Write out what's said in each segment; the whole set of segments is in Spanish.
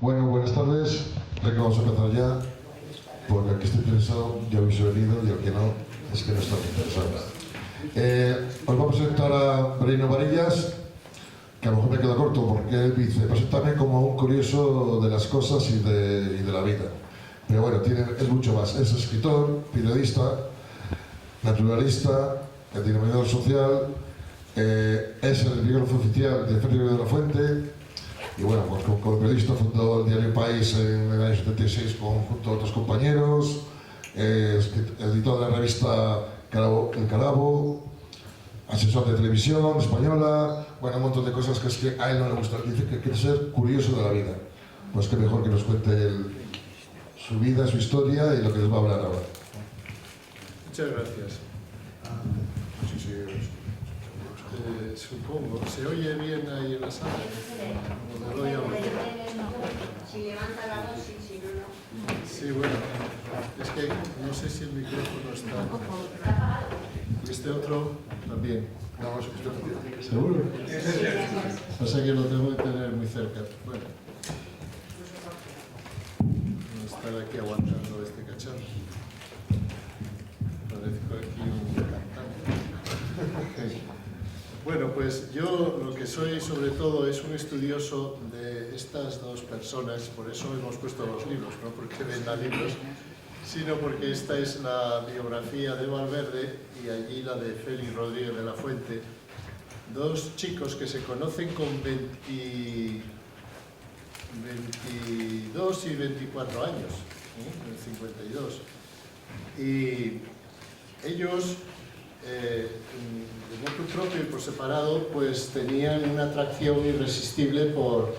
Bueno, buenas tardes. Creo que vamos a empezar ya, porque el que esté interesado ya habéis venido y el que no, es que no está interesado. Os vamos a presentar a Breino Varillas, que a lo mejor me queda corto porque él dice, preséntame como un curioso de las cosas y de la vida. Pero bueno, es mucho más. Es escritor, periodista, naturalista, dinamizador social, es el biógrafo oficial de Félix de la Fuente. Y bueno, pues como periodista fundó el diario País en el año 76 junto a otros compañeros, editor de la revista El Carabo, asesor de televisión española, bueno, un montón de cosas que es que a él no le gusta. Dice que quiere ser curioso de la vida. Pues que mejor que nos cuente su vida, su historia y lo que les va a hablar ahora. Muchas gracias. Supongo, ¿se oye bien ahí en la sala? Si levanta la voz, sí, si no, no. Sí, bueno, es que no sé si el micrófono está... Y este otro también. ¿Seguro? Pasa que lo tengo que tener muy cerca. Bueno, no estar aquí aguantando este cacharro. Parezco aquí un cantante. Bueno, pues yo lo que soy sobre todo es un estudioso de estas dos personas, por eso hemos puesto los libros, no porque venda libros, sino porque esta es la biografía de Valverde y allí la de Félix Rodríguez de la Fuente, dos chicos que se conocen con 22 y 24 años, en 52, y ellos... de motu propio y por separado, pues tenían una atracción irresistible por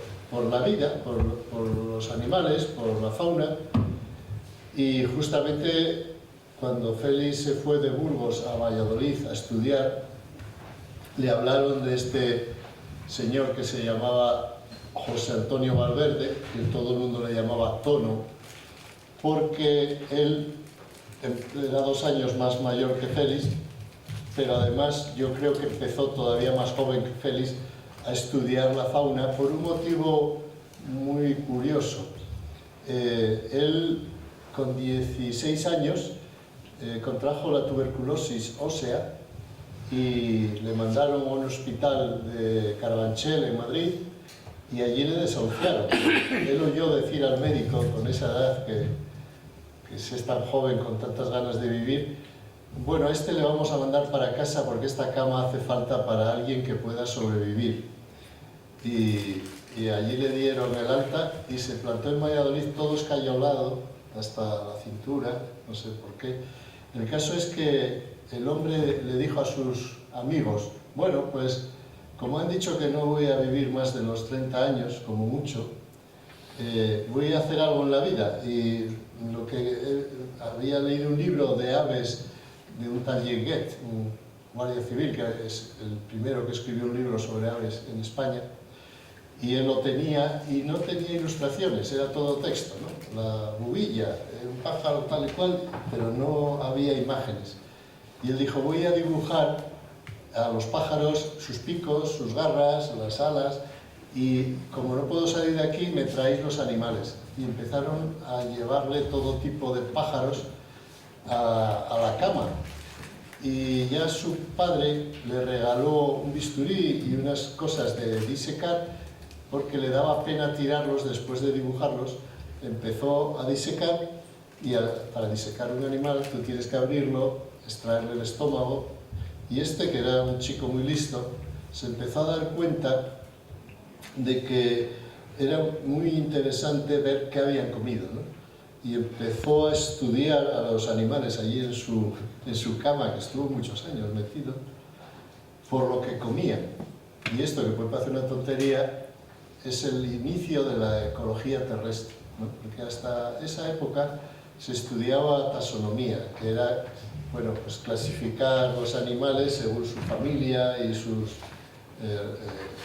la vida, por los animales, por la fauna, y justamente cuando Félix se fue de Burgos a Valladolid a estudiar, le hablaron de este señor que se llamaba José Antonio Valverde, que todo el mundo le llamaba Tono, porque él era 2 años más mayor que Félix, pero además yo creo que empezó todavía más joven que Félix a estudiar la fauna por un motivo muy curioso. Él con 16 años contrajo la tuberculosis ósea y le mandaron a un hospital de Carabanchel en Madrid y allí le desahuciaron. Él oyó decir al médico con esa edad que si es tan joven con tantas ganas de vivir, bueno, a este le vamos a mandar para casa porque esta cama hace falta para alguien que pueda sobrevivir. Y allí le dieron el alta y se plantó en Valladolid todo escayolado hasta la cintura, no sé por qué. El caso es que el hombre le dijo a sus amigos, bueno, pues como han dicho que no voy a vivir más de los 30 años, como mucho, voy a hacer algo en la vida. Y lo que había leído un libro de aves de un tal Yenguet, un guardia civil, que es el primero que escribió un libro sobre aves en España, y él lo tenía, y no tenía ilustraciones, era todo texto, ¿no? La bubilla, un pájaro tal y cual, pero no había imágenes. Y él dijo, voy a dibujar a los pájaros, sus picos, sus garras, las alas, y como no puedo salir de aquí, me traéis los animales. Y empezaron a llevarle todo tipo de pájaros a la cama, y ya su padre le regaló un bisturí y unas cosas de disecar porque le daba pena tirarlos después de dibujarlos. Empezó a disecar y para disecar un animal tú tienes que abrirlo, extraerle el estómago, y este, que era un chico muy listo, se empezó a dar cuenta de que era muy interesante ver qué habían comido, ¿no? Y empezó a estudiar a los animales allí en su cama, que estuvo muchos años metido, por lo que comían. Y esto, que puede parecer una tontería, es el inicio de la ecología terrestre, ¿no? Porque hasta esa época se estudiaba taxonomía, que era, bueno, pues clasificar los animales según su familia y sus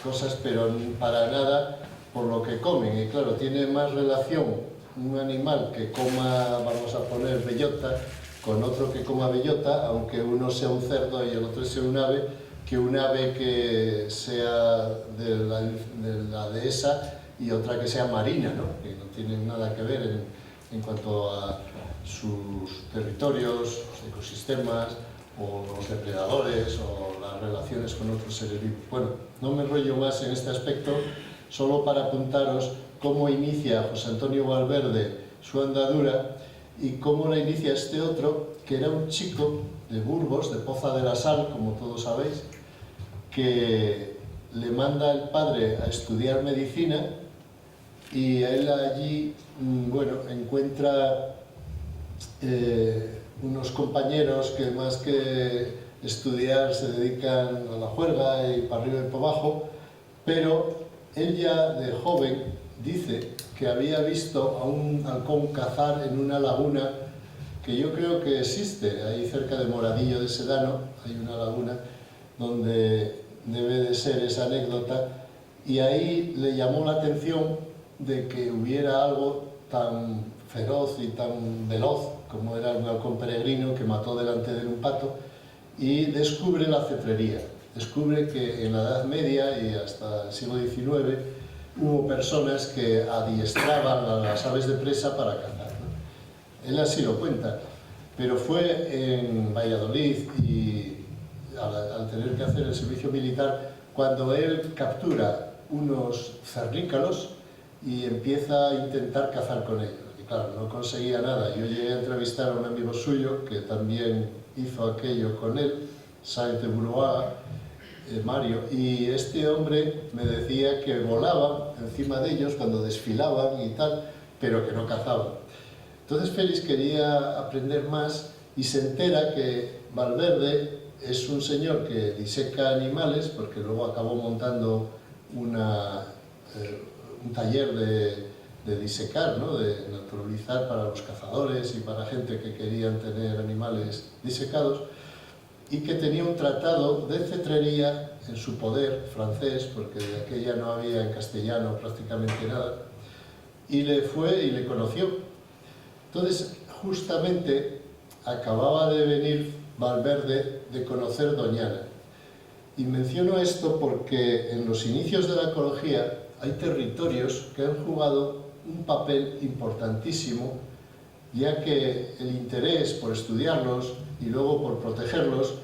cosas, pero para nada por lo que comen. Y claro, tiene más relación un animal que coma, vamos a poner, bellota, con otro que coma bellota, aunque uno sea un cerdo y el otro sea un ave, que un ave que sea de la dehesa y otra que sea marina, ¿no? Que no tienen nada que ver en cuanto a sus territorios, sus ecosistemas, o los depredadores, o las relaciones con otros seres vivos. Bueno, no me enrollo más en este aspecto, solo para apuntaros cómo inicia José Antonio Valverde su andadura y cómo la inicia este otro, que era un chico de Burgos, de Poza de la Sal, como todos sabéis, que le manda el padre a estudiar medicina y él allí, bueno, encuentra unos compañeros que más que estudiar se dedican a la juerga y para arriba y para abajo, pero él ya de joven dice que había visto a un halcón cazar en una laguna que yo creo que existe, ahí cerca de Moradillo de Sedano, hay una laguna donde debe de ser esa anécdota, y ahí le llamó la atención de que hubiera algo tan feroz y tan veloz como era un halcón peregrino que mató delante de un pato, y descubre la cetrería. Descubre que en la Edad Media y hasta el siglo XIX hubo personas que adiestraban a las aves de presa para cazar, ¿no? Él así lo cuenta, pero fue en Valladolid y al tener que hacer el servicio militar cuando él captura unos cernícalos y empieza a intentar cazar con ellos. Y claro, no conseguía nada. Yo llegué a entrevistar a un amigo suyo que también hizo aquello con él, Sáenz de Buruaga, Mario, y este hombre me decía que volaban encima de ellos cuando desfilaban y tal, pero que no cazaban. Entonces Félix quería aprender más y se entera que Valverde es un señor que diseca animales, porque luego acabó montando un taller de disecar, ¿no? De naturalizar para los cazadores y para gente que querían tener animales disecados, y que tenía un tratado de cetrería en su poder francés, porque de aquella no había en castellano prácticamente nada, y le fue y le conoció. Entonces, justamente acababa de venir Valverde de conocer Doñana. Y menciono esto porque en los inicios de la ecología hay territorios que han jugado un papel importantísimo, ya que el interés por estudiarlos y luego por protegerlos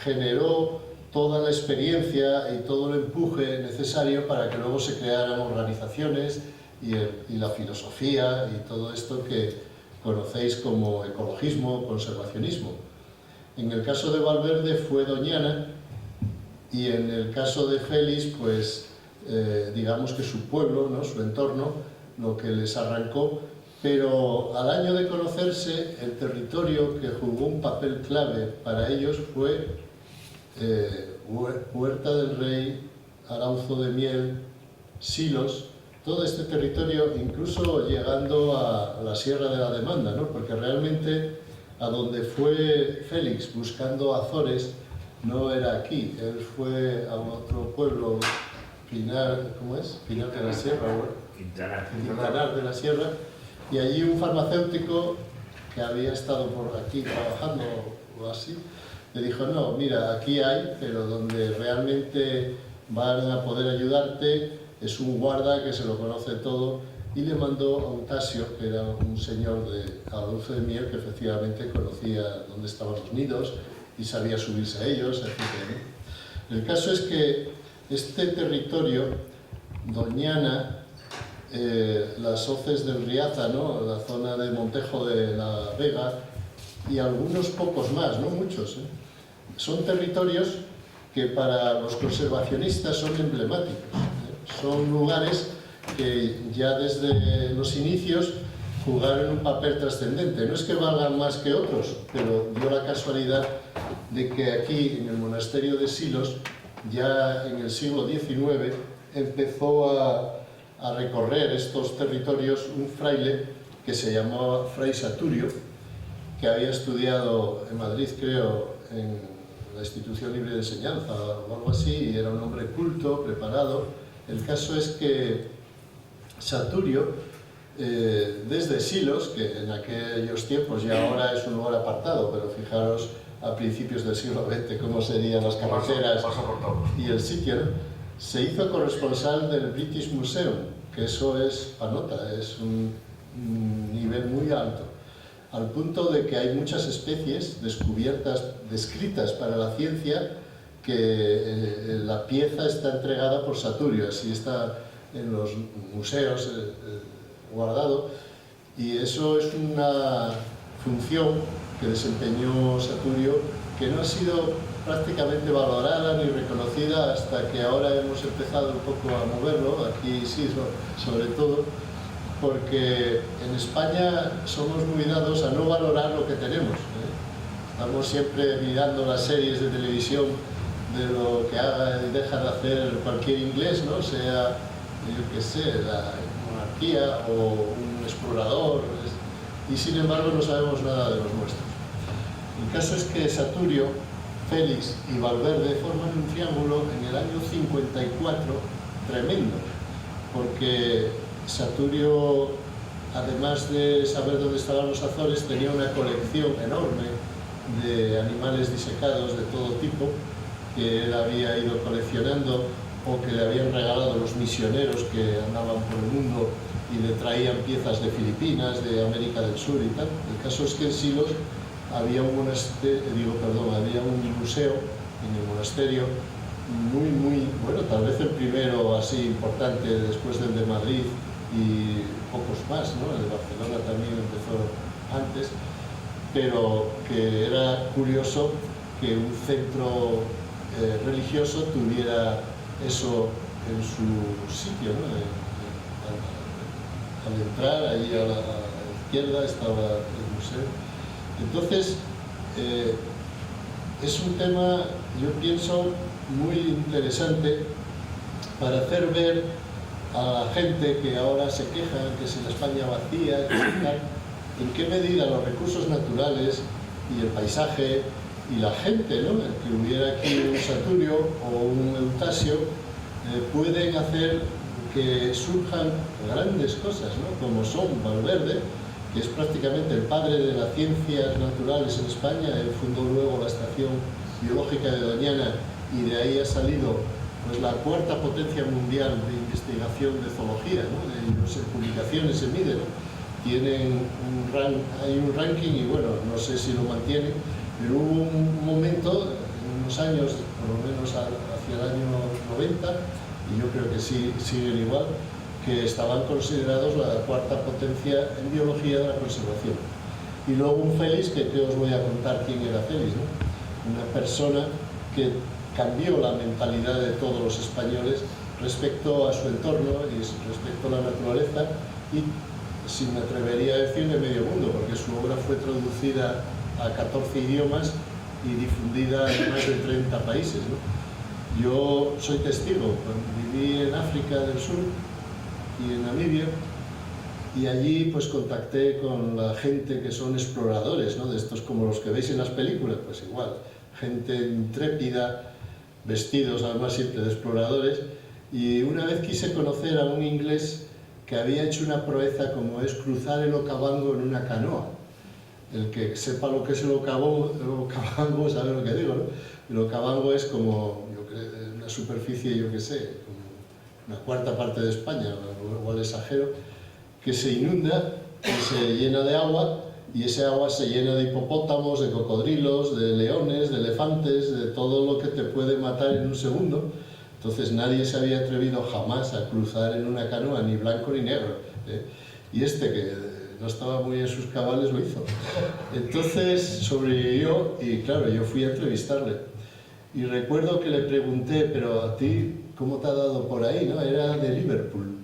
generó toda la experiencia y todo el empuje necesario para que luego se crearan organizaciones y la filosofía y todo esto que conocéis como ecologismo, conservacionismo. En el caso de Valverde fue Doñana, y en el caso de Félix, pues digamos que su pueblo, ¿no? Su entorno, lo que les arrancó. Pero al año de conocerse, el territorio que jugó un papel clave para ellos fue Huerta del Rey, Arauzo de Miel, Silos, todo este territorio, incluso llegando a la Sierra de la Demanda, ¿no? Porque realmente a donde fue Félix buscando Azores no era aquí, él fue a otro pueblo, Pinar, ¿cómo es? Pinar de la Sierra, ¿no? Quintanar de la Sierra, y allí un farmacéutico que había estado por aquí trabajando o así, le dijo, no, mira, aquí hay, pero donde realmente van a poder ayudarte es un guarda que se lo conoce todo, y le mandó a un Tasio, que era un señor de Arauzo de Miel, que efectivamente conocía dónde estaban los nidos y sabía subirse a ellos, etc. El caso es que este territorio, Doñana, las hoces del Riaza, ¿no? La zona de Montejo de la Vega y algunos pocos más, no muchos, son territorios que para los conservacionistas son emblemáticos, son lugares que ya desde los inicios jugaron un papel trascendente. No es que valgan más que otros, pero dio la casualidad de que aquí, en el monasterio de Silos, ya en el siglo XIX, empezó a recorrer estos territorios un fraile que se llamaba Fray Saturio, que había estudiado en Madrid, creo, en la Institución Libre de Enseñanza o algo así, y era un hombre culto, preparado. El caso es que Saturio, desde Silos, que en aquellos tiempos ya ahora es un lugar apartado, pero fijaros a principios del siglo XX cómo serían las carreteras y el sitio, ¿no? Se hizo corresponsal del British Museum que eso es panota, es un nivel muy alto, al punto de que hay muchas especies descubiertas, descritas para la ciencia, que la pieza está entregada por Saturio, así está en los museos guardado, y eso es una función que desempeñó Saturio que no ha sido prácticamente valorada ni reconocida hasta que ahora hemos empezado un poco a moverlo, aquí sí, sobre todo, porque en España somos muy dados a no valorar lo que tenemos, ¿eh? Estamos siempre mirando las series de televisión de lo que haga y deja de hacer cualquier inglés, ¿no? Sea, yo qué sé, la monarquía o un explorador, y sin embargo no sabemos nada de los nuestros. El caso es que Saturio, Félix y Valverde forman un triángulo en el año 54 tremendo, porque Saturio, además de saber dónde estaban los Azores, tenía una colección enorme de animales disecados de todo tipo que él había ido coleccionando o que le habían regalado los misioneros que andaban por el mundo y le traían piezas de Filipinas, de América del Sur y tal. El caso es que en Silos había un museo en el monasterio muy, bueno, tal vez el primero así importante después del de Madrid y pocos más, ¿no? El de Barcelona también empezó antes, pero que era curioso que un centro religioso tuviera eso en su sitio, ¿no? Al entrar, ahí a la izquierda estaba el museo. Entonces, es un tema, yo pienso, muy interesante para hacer ver a la gente que ahora se queja, que es en España vacía, en qué medida los recursos naturales y el paisaje y la gente, ¿no? Que hubiera aquí un Saturio o un Eutasio, pueden hacer que surjan grandes cosas, ¿no? Como son Valverde, que es prácticamente el padre de las ciencias naturales en España. Él fundó luego la Estación Biológica de Doñana y de ahí ha salido pues la cuarta potencia mundial de investigación de zoología, ¿no? No sé, publicaciones se miden, ¿no? Tienen hay un ranking y bueno, no sé si lo mantienen, pero hubo un momento, en unos años, por lo menos hacia el año 90, y yo creo que sí siguen igual, que estaban considerados la cuarta potencia en biología de la conservación. Y luego un Félix, que os voy a contar quién era Félix, ¿no? Una persona que cambió la mentalidad de todos los españoles respecto a su entorno y respecto a la naturaleza, y si me atrevería a decir de medio mundo, porque su obra fue traducida a 14 idiomas y difundida en más de 30 países, ¿no? Yo soy testigo, viví en África del Sur y en Namibia, y allí pues contacté con la gente que son exploradores, ¿no? De estos como los que veis en las películas, pues igual, gente intrépida, vestidos además siempre de exploradores, y una vez quise conocer a un inglés que había hecho una proeza como es cruzar el Okavango en una canoa. El que sepa lo que es el Okavango sabe lo que digo, ¿no? El Okavango es como una superficie, yo que sé, como una cuarta parte de España, igual exagero, que se inunda, que se llena de agua, y ese agua se llena de hipopótamos, de cocodrilos, de leones, de elefantes, de todo lo que te puede matar en un segundo. Entonces nadie se había atrevido jamás a cruzar en una canoa, ni blanco ni negro, ¿eh? Y este, que no estaba muy en sus cabales, lo hizo. Entonces sobrevivió y claro, yo fui a entrevistarle. Y recuerdo que le pregunté, pero a ti, ¿cómo te ha dado por ahí, no? Era de Liverpool.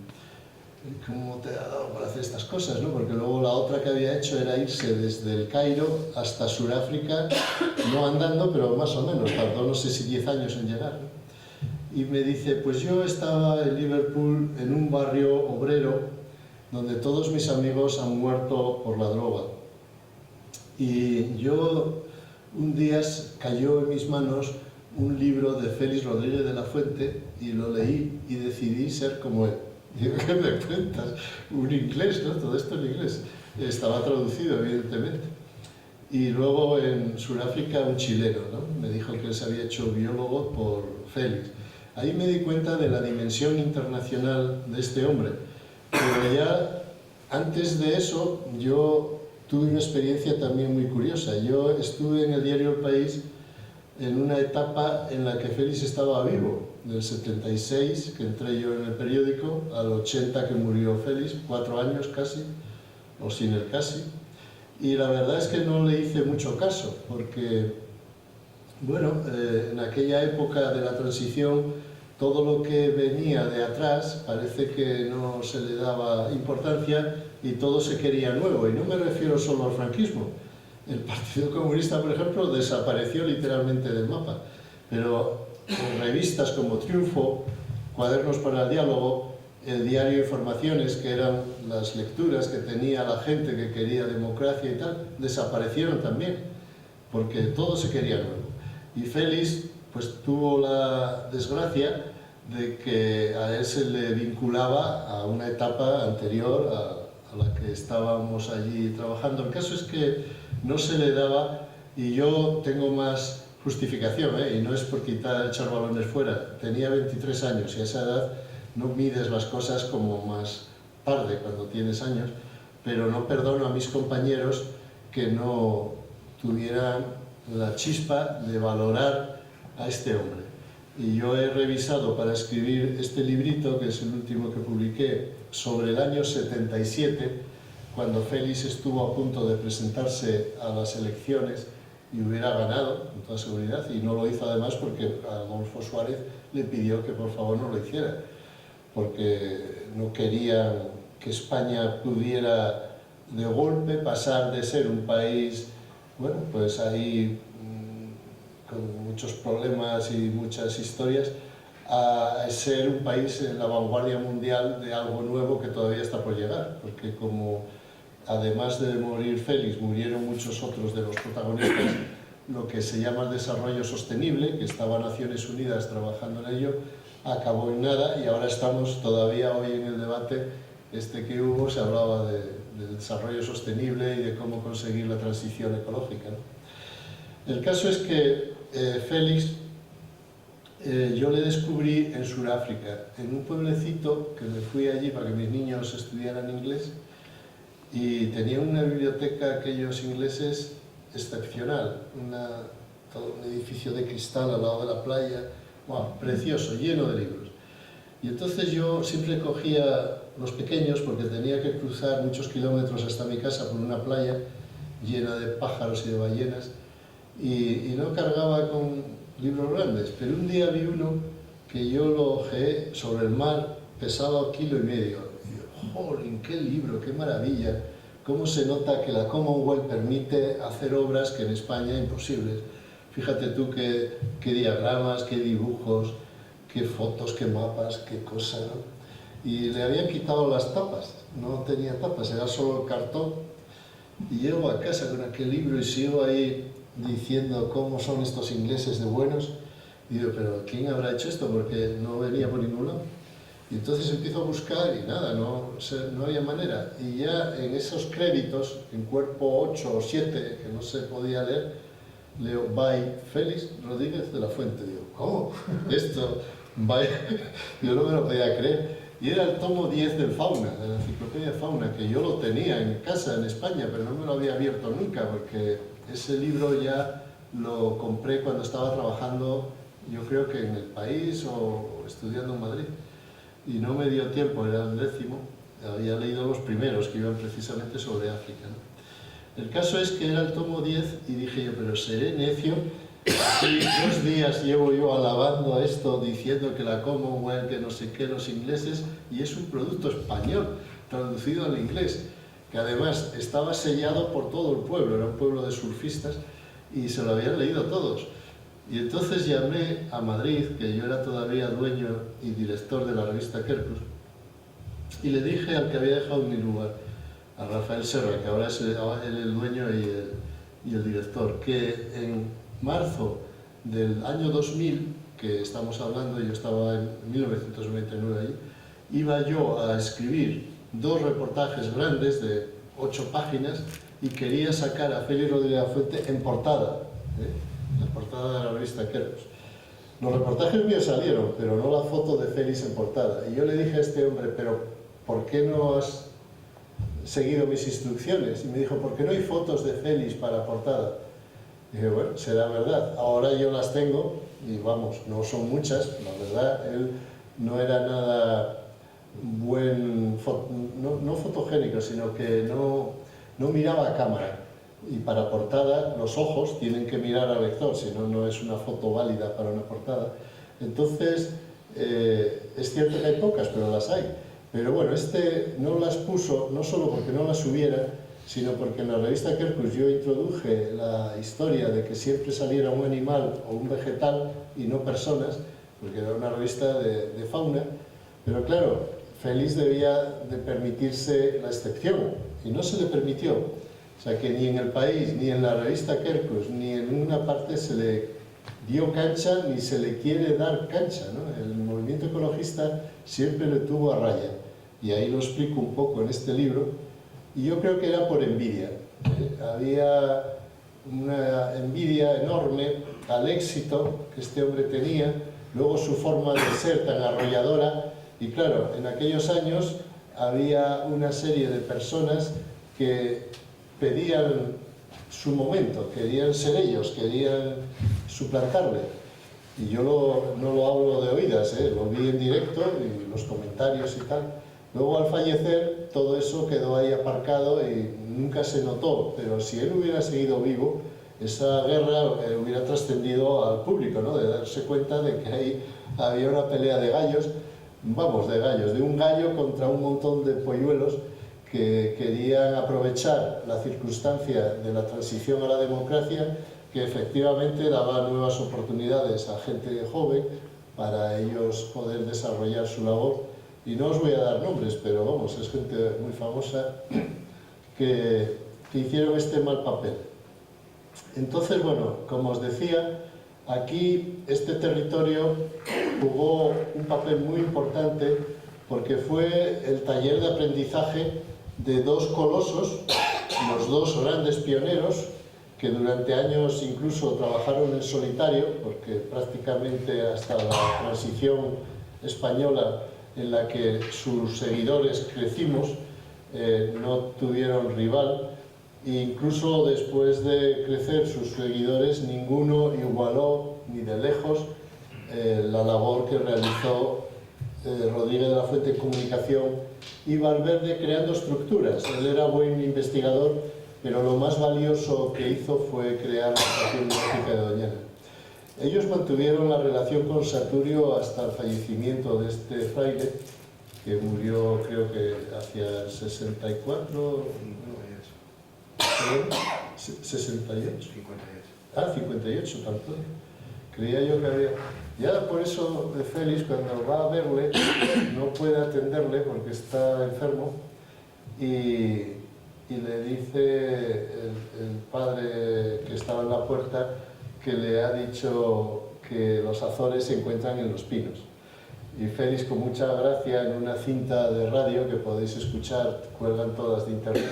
¿Cómo te ha dado por hacer estas cosas, no? Porque luego la otra que había hecho era irse desde el Cairo hasta Sudáfrica, no andando, pero más o menos, tardó no sé si 10 años en llegar, ¿no? Y me dice, pues yo estaba en Liverpool en un barrio obrero donde todos mis amigos han muerto por la droga. Y yo, un día cayó en mis manos un libro de Félix Rodríguez de la Fuente y lo leí y decidí ser como él. Digo, ¿qué me cuentas? Un inglés, ¿no? Todo esto en inglés. Estaba traducido, evidentemente. Y luego en Sudáfrica un chileno, ¿no? Me dijo que él se había hecho biólogo por Félix. Ahí me di cuenta de la dimensión internacional de este hombre, Pero ya antes de eso yo tuve una experiencia también muy curiosa. Yo estuve en el diario El País en una etapa en la que Félix estaba vivo, del 76, que entré yo en el periódico, al 80 que murió Félix, 4 años casi, o sin el casi, y la verdad es que no le hice mucho caso, porque, bueno, en aquella época de la transición, todo lo que venía de atrás parece que no se le daba importancia y todo se quería nuevo, y no me refiero solo al franquismo. El Partido Comunista, por ejemplo, desapareció literalmente del mapa, pero revistas como Triunfo, Cuadernos para el Diálogo, el diario Informaciones, que eran las lecturas que tenía la gente que quería democracia y tal, desaparecieron también, porque todo se quería nuevo. Y Félix pues tuvo la desgracia de que a él se le vinculaba a una etapa anterior a la que estábamos allí trabajando. El caso es que no se le daba, y yo tengo más justificación, y no es por echar balones fuera. Tenía 23 años y a esa edad no mides las cosas como más tarde, cuando tienes años, pero no perdono a mis compañeros que no tuvieran la chispa de valorar a este hombre. Y yo he revisado para escribir este librito, que es el último que publiqué, sobre el año 77, cuando Félix estuvo a punto de presentarse a las elecciones y hubiera ganado, con toda seguridad, y no lo hizo además porque Adolfo Suárez le pidió que por favor no lo hiciera, porque no querían que España pudiera de golpe pasar de ser un país, bueno, pues ahí con muchos problemas y muchas historias, a ser un país en la vanguardia mundial de algo nuevo que todavía está por llegar, porque como además de morir Félix, murieron muchos otros de los protagonistas, lo que se llama el desarrollo sostenible, que estaba Naciones Unidas trabajando en ello, acabó en nada, y ahora estamos todavía hoy en el debate que hubo, se hablaba del desarrollo sostenible y de cómo conseguir la transición ecológica, ¿no? El caso es que Félix, yo le descubrí en Sudáfrica, en un pueblecito que me fui allí para que mis niños estudiaran inglés, y tenía una biblioteca, aquellos ingleses, excepcional, todo un edificio de cristal al lado de la playa, wow, precioso, lleno de libros. Y entonces yo siempre cogía los pequeños, porque tenía que cruzar muchos kilómetros hasta mi casa por una playa llena de pájaros y de ballenas, y no cargaba con libros grandes, pero un día vi uno que yo lo ojeé sobre el mar, pesaba 1,5 kilos. Y yo, ¡jolín, qué libro, qué maravilla! Cómo se nota que la Commonwealth permite hacer obras que en España imposibles. Fíjate tú qué diagramas, qué dibujos, qué fotos, qué mapas, qué cosa, ¿no? Y le habían quitado las tapas, no tenía tapas, era solo el cartón. Y llego a casa con aquel libro y sigo ahí diciendo cómo son estos ingleses de buenos. Y digo, pero ¿quién habrá hecho esto? Porque no venía por ningún lado. Y entonces empiezo a buscar y nada, no había manera. Y ya en esos créditos, en cuerpo 8 o 7, que no se podía leer, leo by Félix Rodríguez de la Fuente. Digo, ¿cómo? Esto, by... Yo no me lo podía creer. Y era el tomo 10 del Fauna, de la Enciclopedia Fauna, que yo lo tenía en casa, en España, pero no me lo había abierto nunca, porque ese libro ya lo compré cuando estaba trabajando, yo creo que en El País o estudiando en Madrid. Y no me dio tiempo, era el 10º, había leído los primeros que iban precisamente sobre África, ¿no? El caso es que era el tomo 10 y dije yo, pero seré necio, y 2 días llevo yo alabando esto, diciendo que la Commonwealth, que no sé qué, los ingleses, y es un producto español, traducido al inglés, que además estaba sellado por todo el pueblo, era un pueblo de surfistas, y se lo habían leído todos. Y entonces llamé a Madrid, que yo era todavía dueño y director de la revista Quercus, y le dije al que había dejado mi lugar, a Rafael Serra, que ahora es el dueño y el director, que en marzo del año 2000, que estamos hablando, yo estaba en 1999 allí, iba yo a escribir 2 reportajes grandes de 8 páginas y quería sacar a Félix Rodríguez de la Fuente en portada, la portada de la revista Quercus. Los reportajes míos salieron, pero no la foto de Félix en portada. Y yo le dije a este hombre, pero ¿por qué no has seguido mis instrucciones? Y me dijo, ¿por qué no hay fotos de Félix para portada? Y dije, bueno, será verdad, ahora yo las tengo y vamos, no son muchas, la verdad, él no era nada no fotogénico, sino que no miraba a cámara. Y para portada los ojos tienen que mirar al lector, si no, no es una foto válida para una portada. Entonces, es cierto que hay pocas, pero las hay. Pero bueno, este no las puso, no solo porque no las hubiera, sino porque en la revista Quercus yo introduje la historia de que siempre saliera un animal o un vegetal y no personas, porque era una revista de fauna. Pero claro, Félix debía de permitirse la excepción, y no se le permitió. O sea que ni en El País, ni en la revista Quercus, ni en ninguna parte se le dio cancha, ni se le quiere dar cancha, ¿no? El movimiento ecologista siempre le tuvo a raya, y ahí lo explico un poco en este libro, y yo creo que era por envidia. Había una envidia enorme al éxito que este hombre tenía, luego su forma de ser tan arrolladora, y claro, en aquellos años había una serie de personas que pedían su momento, querían ser ellos, querían suplantarle. Y yo no lo hablo de oídas, lo vi en directo y los comentarios y tal. Luego al fallecer todo eso quedó ahí aparcado y nunca se notó, pero si él hubiera seguido vivo, esa guerra hubiera trascendido al público, ¿no? De darse cuenta de que ahí había una pelea de gallos, vamos, de gallos, de un gallo contra un montón de polluelos que querían aprovechar la circunstancia de la transición a la democracia, que efectivamente daba nuevas oportunidades a gente joven para ellos poder desarrollar su labor. Y no os voy a dar nombres, pero vamos, es gente muy famosa que hicieron este mal papel. Entonces, bueno, como os decía, aquí este territorio jugó un papel muy importante porque fue el taller de aprendizaje de dos colosos, los dos grandes pioneros, que durante años incluso trabajaron en solitario, porque prácticamente hasta la transición española en la que sus seguidores crecimos, no tuvieron rival, e incluso después de crecer sus seguidores, ninguno igualó ni de lejos la labor que realizó Rodríguez de la Fuente en comunicación y Valverde creando estructuras. Él era buen investigador, pero lo más valioso que hizo fue crear la Estación Biológica de Doñana. Ellos mantuvieron la relación con Saturio hasta el fallecimiento de este fraile, que murió creo que hacia el 64, 68. 58. Ah, 58, tanto. Creía yo que había... Ya por eso de Félix, cuando va a verle, no puede atenderle porque está enfermo, y le dice el padre que estaba en la puerta que le ha dicho que los Azores se encuentran en Los Pinos. Y Félix, con mucha gracia, en una cinta de radio que podéis escuchar, cuelgan todas de internet,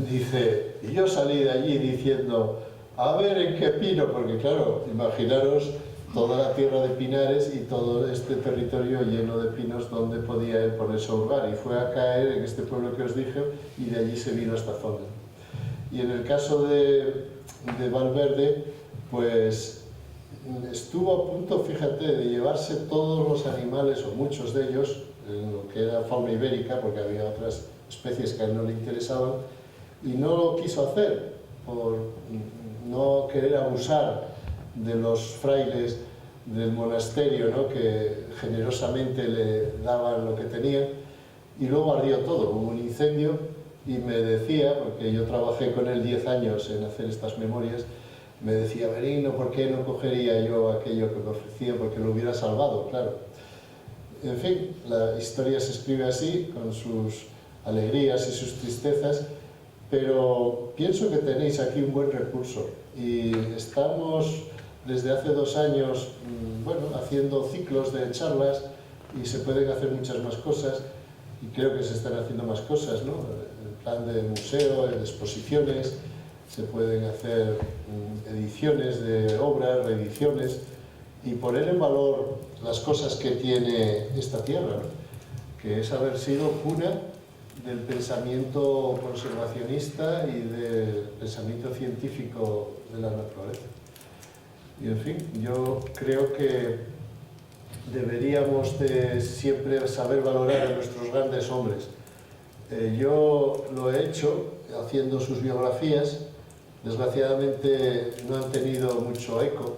dice, y yo salí de allí diciendo, a ver en qué pino, porque claro, imaginaros toda la tierra de pinares y todo este territorio lleno de pinos donde podía él ponerse a hurgar, y fue a caer en este pueblo que os dije, y de allí se vino a esta zona. Y en el caso de Valverde, pues estuvo a punto, fíjate, de llevarse todos los animales, o muchos de ellos, en lo que era fauna ibérica, porque había otras especies que a él no le interesaban, y no lo quiso hacer, por no querer abusar de los frailes del monasterio, ¿no?, que generosamente le daban lo que tenían, y luego ardió todo, hubo un incendio, y me decía, porque yo trabajé con él 10 años en hacer estas memorias, me decía, Merino, ¿por qué no cogería yo aquello que me ofrecía? Porque lo hubiera salvado, claro. En fin, la historia se escribe así, con sus alegrías y sus tristezas, pero pienso que tenéis aquí un buen recurso, y estamos desde hace 2 años, bueno, haciendo ciclos de charlas, y se pueden hacer muchas más cosas, y creo que se están haciendo más cosas, ¿no? En plan de museo, de exposiciones, se pueden hacer ediciones de obras, reediciones, y poner en valor las cosas que tiene esta tierra, ¿no? que es haber sido cuna del pensamiento conservacionista y del pensamiento científico de la naturaleza. Y en fin, yo creo que deberíamos de siempre saber valorar a nuestros grandes hombres. Yo lo he hecho haciendo sus biografías, desgraciadamente no han tenido mucho eco.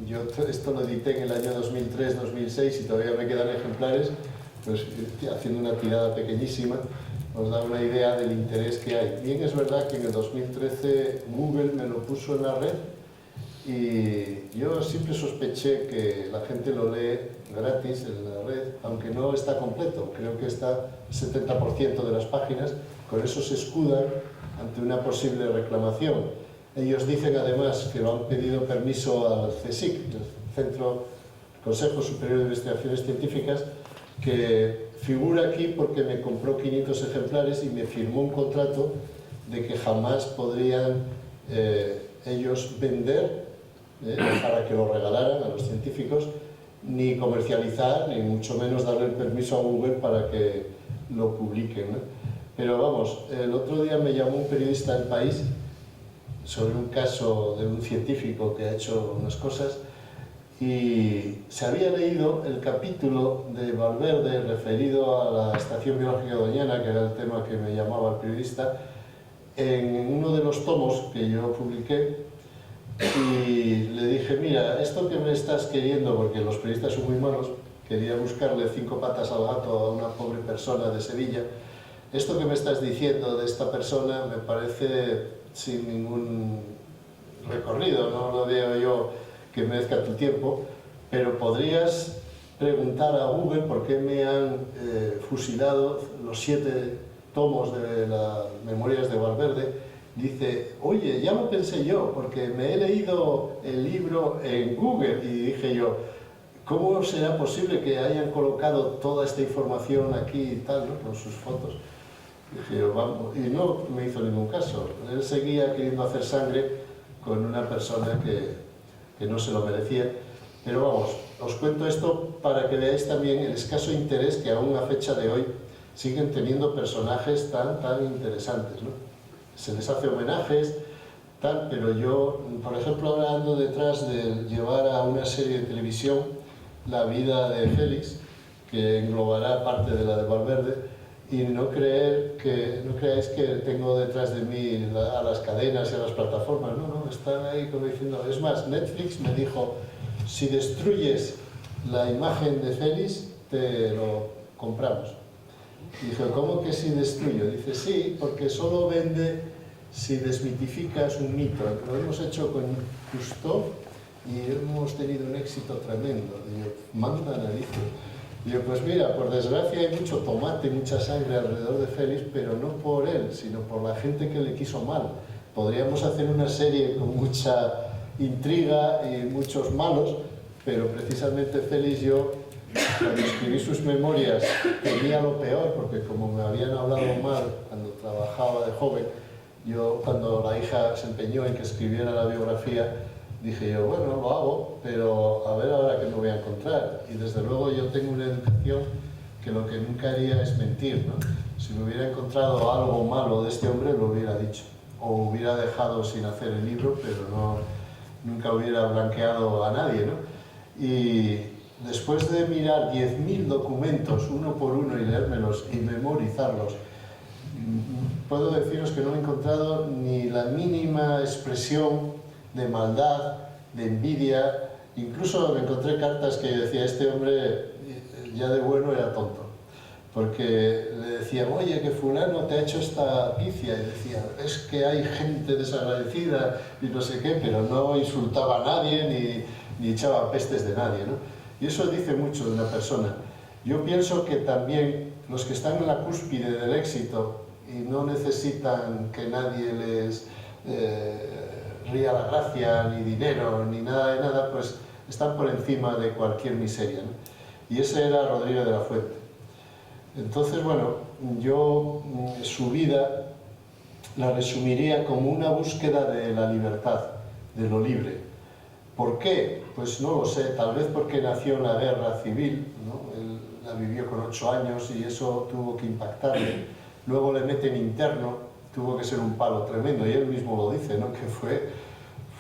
Yo esto lo edité en el año 2003-2006 y todavía me quedan ejemplares, pues haciendo una tirada pequeñísima, os da una idea del interés que hay. Bien, es verdad que en el 2013 Google me lo puso en la red y yo siempre sospeché que la gente lo lee gratis en la red, aunque no está completo, creo que está el 70% de las páginas, con eso se escudan ante una posible reclamación. Ellos dicen además que lo han pedido permiso al CSIC, el Consejo Superior de Investigaciones Científicas, que figura aquí porque me compró 500 ejemplares y me firmó un contrato de que jamás podrían ellos vender para que lo regalaran a los científicos, ni comercializar, ni mucho menos darle el permiso a Google para que lo publiquen, ¿no? Pero vamos, el otro día me llamó un periodista del País sobre un caso de un científico que ha hecho unas cosas y se había leído el capítulo de Valverde referido a la Estación Biológica de Doñana, que era el tema que me llamaba el periodista, en uno de los tomos que yo publiqué, y le dije, mira, esto que me estás queriendo, porque los periodistas son muy malos, quería buscarle 5 patas al gato a una pobre persona de Sevilla, esto que me estás diciendo de esta persona me parece sin ningún recorrido, no lo veo yo que merezca tu tiempo, pero podrías preguntar a Google por qué me han fusilado los 7 tomos de las Memorias de Valverde. Dice, oye, ya lo pensé yo, porque me he leído el libro en Google, y dije yo, ¿cómo será posible que hayan colocado toda esta información aquí y tal, ¿no? Con sus fotos? Dije yo, vamos, y no me hizo ningún caso. Él seguía queriendo hacer sangre con una persona que no se lo merecía. Pero vamos, os cuento esto para que veáis también el escaso interés que aún a fecha de hoy siguen teniendo personajes tan interesantes, ¿no? Se les hace homenajes, tal, pero yo, por ejemplo, ahora ando detrás de llevar a una serie de televisión la vida de Félix, que englobará parte de la de Valverde, y no creáis que tengo detrás de mí a las cadenas y a las plataformas, no, están ahí como diciendo, es más, Netflix me dijo, si destruyes la imagen de Félix, te lo compramos. Y dije, ¿cómo que si destruyo? Dice, sí, porque solo vende si desmitificas un mito. Lo hemos hecho con Cousteau y hemos tenido un éxito tremendo. Digo, manda narices. Digo, pues mira, por desgracia hay mucho tomate, mucha sangre alrededor de Félix, pero no por él, sino por la gente que le quiso mal. Podríamos hacer una serie con mucha intriga y muchos malos, pero precisamente Félix, yo, cuando escribí sus memorias, tenía lo peor, porque como me habían hablado mal cuando trabajaba de joven, yo cuando la hija se empeñó en que escribiera la biografía, dije yo, bueno, lo hago, pero a ver ahora qué me voy a encontrar. Y desde luego yo tengo una educación que lo que nunca haría es mentir, ¿no? Si me hubiera encontrado algo malo de este hombre, lo hubiera dicho. O hubiera dejado sin hacer el libro, pero nunca hubiera blanqueado a nadie, ¿no? Y después de mirar 10.000 documentos uno por uno y leérmelos y memorizarlos, puedo deciros que no he encontrado ni la mínima expresión de maldad, de envidia. Incluso me encontré cartas que decía, este hombre ya de bueno era tonto, porque le decían, oye, que fulano te ha hecho esta picia, y decía, es que hay gente desagradecida y no sé qué, pero no insultaba a nadie ni echaba pestes de nadie, ¿no? Y eso dice mucho de una persona. Yo pienso que también los que están en la cúspide del éxito y no necesitan que nadie les ría la gracia, ni dinero, ni nada de nada, pues están por encima de cualquier miseria, ¿no? Y ese era Rodrigo de la Fuente. Entonces, bueno, yo su vida la resumiría como una búsqueda de la libertad, de lo libre. ¿Por qué? Pues no lo sé, tal vez porque nació en la guerra civil, ¿no? Él la vivió con 8 años y eso tuvo que impactarle. Luego le meten interno, tuvo que ser un palo tremendo, y él mismo lo dice, ¿no? Que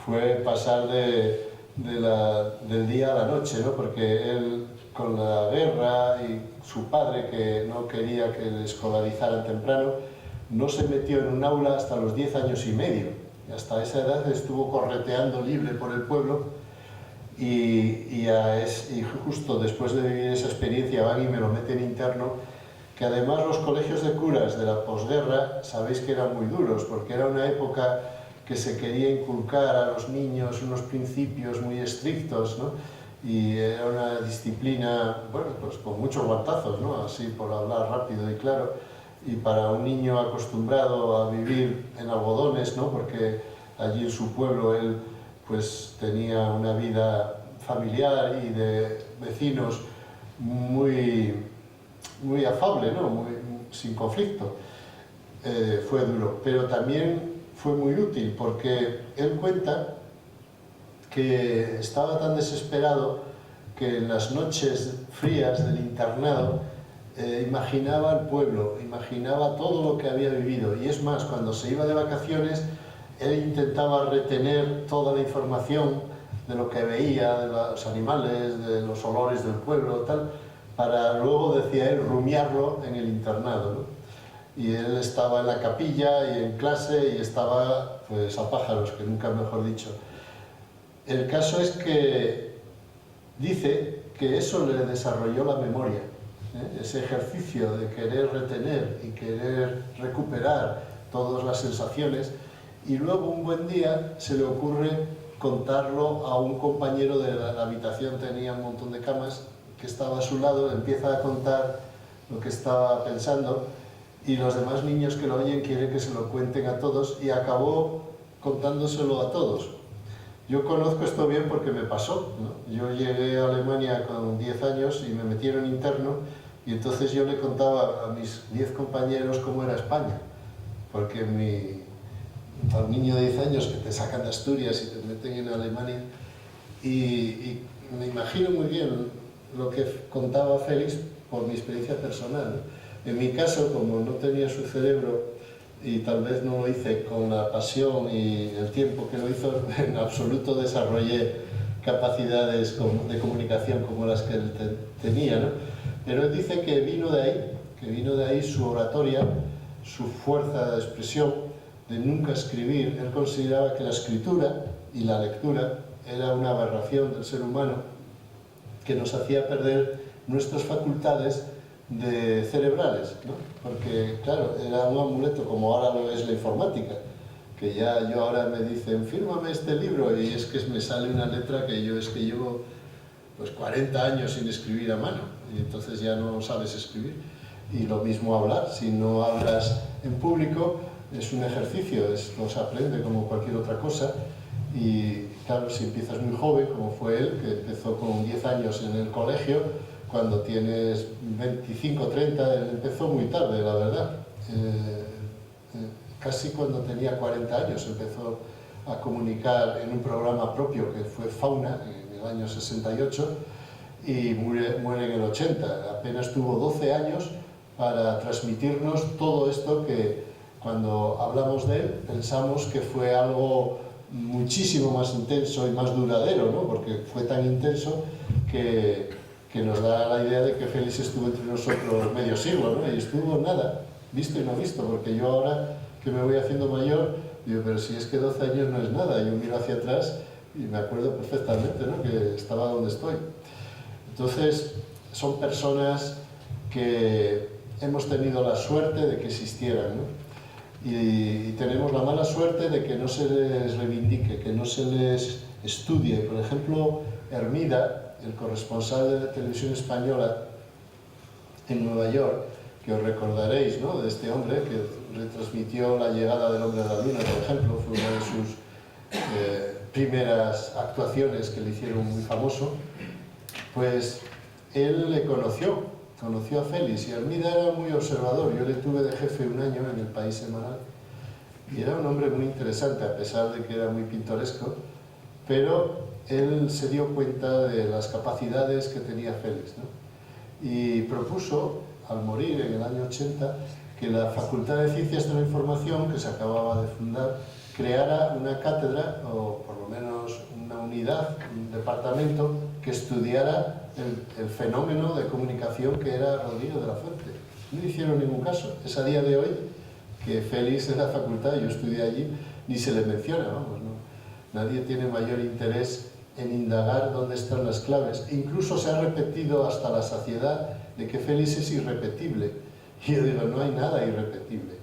fue pasar del día a la noche, ¿no? Porque él, con la guerra y su padre, que no quería que le escolarizaran temprano, no se metió en un aula hasta los 10 años y medio. Y hasta esa edad estuvo correteando libre por el pueblo, y justo después de vivir esa experiencia van y me lo meten interno, que además los colegios de curas de la posguerra, sabéis que eran muy duros, porque era una época que se quería inculcar a los niños unos principios muy estrictos, ¿no? Y era una disciplina, bueno, pues con muchos guantazos, ¿no? Así por hablar rápido y claro, y para un niño acostumbrado a vivir en algodones, ¿no? Porque allí en su pueblo él pues tenía una vida familiar y de vecinos muy afable, ¿no? Sin conflicto. Fue duro, pero también fue muy útil, porque él cuenta que estaba tan desesperado que en las noches frías del internado imaginaba el pueblo, imaginaba todo lo que había vivido, y es más, cuando se iba de vacaciones él intentaba retener toda la información de lo que veía, de los animales, de los olores del pueblo, tal, para luego, decía él, rumiarlo en el internado, ¿no? Y él estaba en la capilla y en clase y estaba pues a pájaros, que nunca mejor dicho. El caso es que dice que eso le desarrolló la memoria, ¿eh? Ese ejercicio de querer retener y querer recuperar todas las sensaciones, y luego un buen día se le ocurre contarlo a un compañero de la habitación, tenía un montón de camas, que estaba a su lado, empieza a contar lo que estaba pensando, y los demás niños que lo oyen quieren que se lo cuenten a todos, y acabó contándoselo a todos. Yo conozco esto bien porque me pasó, ¿no? Yo llegué a Alemania con 10 años y me metieron interno, y entonces yo le contaba a mis 10 compañeros cómo era España, porque a un niño de 10 años que te sacan de Asturias y te meten en Alemania, y me imagino muy bien lo que contaba Félix por mi experiencia personal, ¿no? En mi caso, como no tenía su cerebro y tal vez no lo hice con la pasión y el tiempo que lo hizo, en absoluto desarrollé capacidades de comunicación como las que él tenía, ¿no? Pero él dice que vino de ahí su oratoria, su fuerza de expresión, de nunca escribir. Él consideraba que la escritura y la lectura era una aberración del ser humano que nos hacía perder nuestras facultades cerebrales, ¿no? Porque, claro, era un amuleto, como ahora lo es la informática, que ya yo ahora me dicen, fírmame este libro, y es que me sale una letra que yo llevo pues 40 años sin escribir a mano, y entonces ya no sabes escribir. Y lo mismo hablar, si no hablas en público, es un ejercicio, no se aprende como cualquier otra cosa, y claro, si empiezas muy joven, como fue él, que empezó con 10 años en el colegio, cuando tienes 25, 30, él empezó muy tarde, la verdad. Casi cuando tenía 40 años empezó a comunicar en un programa propio que fue Fauna, en el año 68, y muere en el 80. Apenas tuvo 12 años para transmitirnos todo esto que, cuando hablamos de él, pensamos que fue algo muchísimo más intenso y más duradero, ¿no? Porque fue tan intenso que nos da la idea de que Félix estuvo entre nosotros medio siglo, ¿no? Y estuvo nada, visto y no visto, porque yo ahora que me voy haciendo mayor, digo, pero si es que 12 años no es nada, yo miro hacia atrás y me acuerdo perfectamente, ¿no? Que estaba donde estoy. Entonces, son personas que hemos tenido la suerte de que existieran, ¿no? Y tenemos la mala suerte de que no se les reivindique, que no se les estudie. Por ejemplo, Hermida, el corresponsal de la televisión española en Nueva York, que os recordaréis, ¿no? De este hombre que retransmitió la llegada del hombre a la luna, por ejemplo, fue una de sus primeras actuaciones que le hicieron muy famoso. Pues él le conoció a Félix, y Hermida era muy observador. Yo le tuve de jefe un año en El País semanal, y era un hombre muy interesante, a pesar de que era muy pintoresco, pero él se dio cuenta de las capacidades que tenía Félix, ¿no? y propuso, al morir en el año 80, que la Facultad de Ciencias de la Información, que se acababa de fundar, creara una cátedra, o por lo menos una unidad, un departamento, que estudiara el fenómeno de comunicación que era Rodrigo de la Fuente. No hicieron ningún caso. Es a día de hoy que Félix en la facultad, yo estudié allí, ni se le menciona, vamos, ¿no? Nadie tiene mayor interés en indagar dónde están las claves. Incluso se ha repetido hasta la saciedad de que Félix es irrepetible. Y yo digo, no hay nada irrepetible.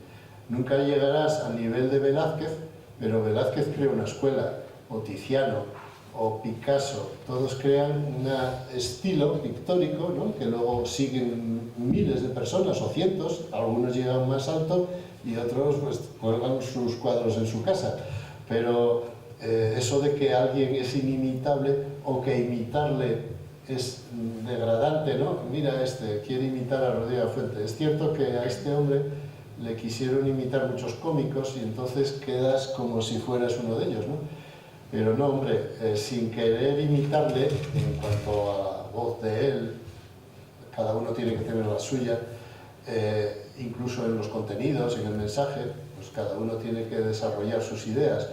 Nunca llegarás al nivel de Velázquez, pero Velázquez creó una escuela, o Tiziano, o Picasso, todos crean un estilo pictórico, ¿no?, que luego siguen miles de personas o cientos, algunos llegan más alto y otros pues cuelgan sus cuadros en su casa. Pero eso de que alguien es inimitable o que imitarle es degradante, ¿no? Mira, quiere imitar a Rodrigo de la Fuente. Es cierto que a este hombre le quisieron imitar muchos cómicos y entonces quedas como si fueras uno de ellos, ¿no? Pero no, hombre, sin querer imitarle, en cuanto a la voz de él, cada uno tiene que tener la suya, incluso en los contenidos, en el mensaje, pues cada uno tiene que desarrollar sus ideas.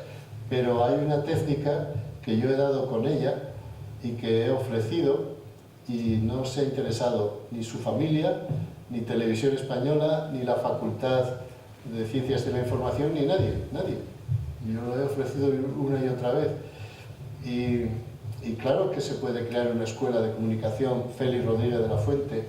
Pero hay una técnica que yo he dado con ella y que he ofrecido y no se ha interesado ni su familia, ni Televisión Española, ni la Facultad de Ciencias de la Información, ni nadie. Yo lo he ofrecido una y otra vez. Y claro que se puede crear una escuela de comunicación Félix Rodríguez de la Fuente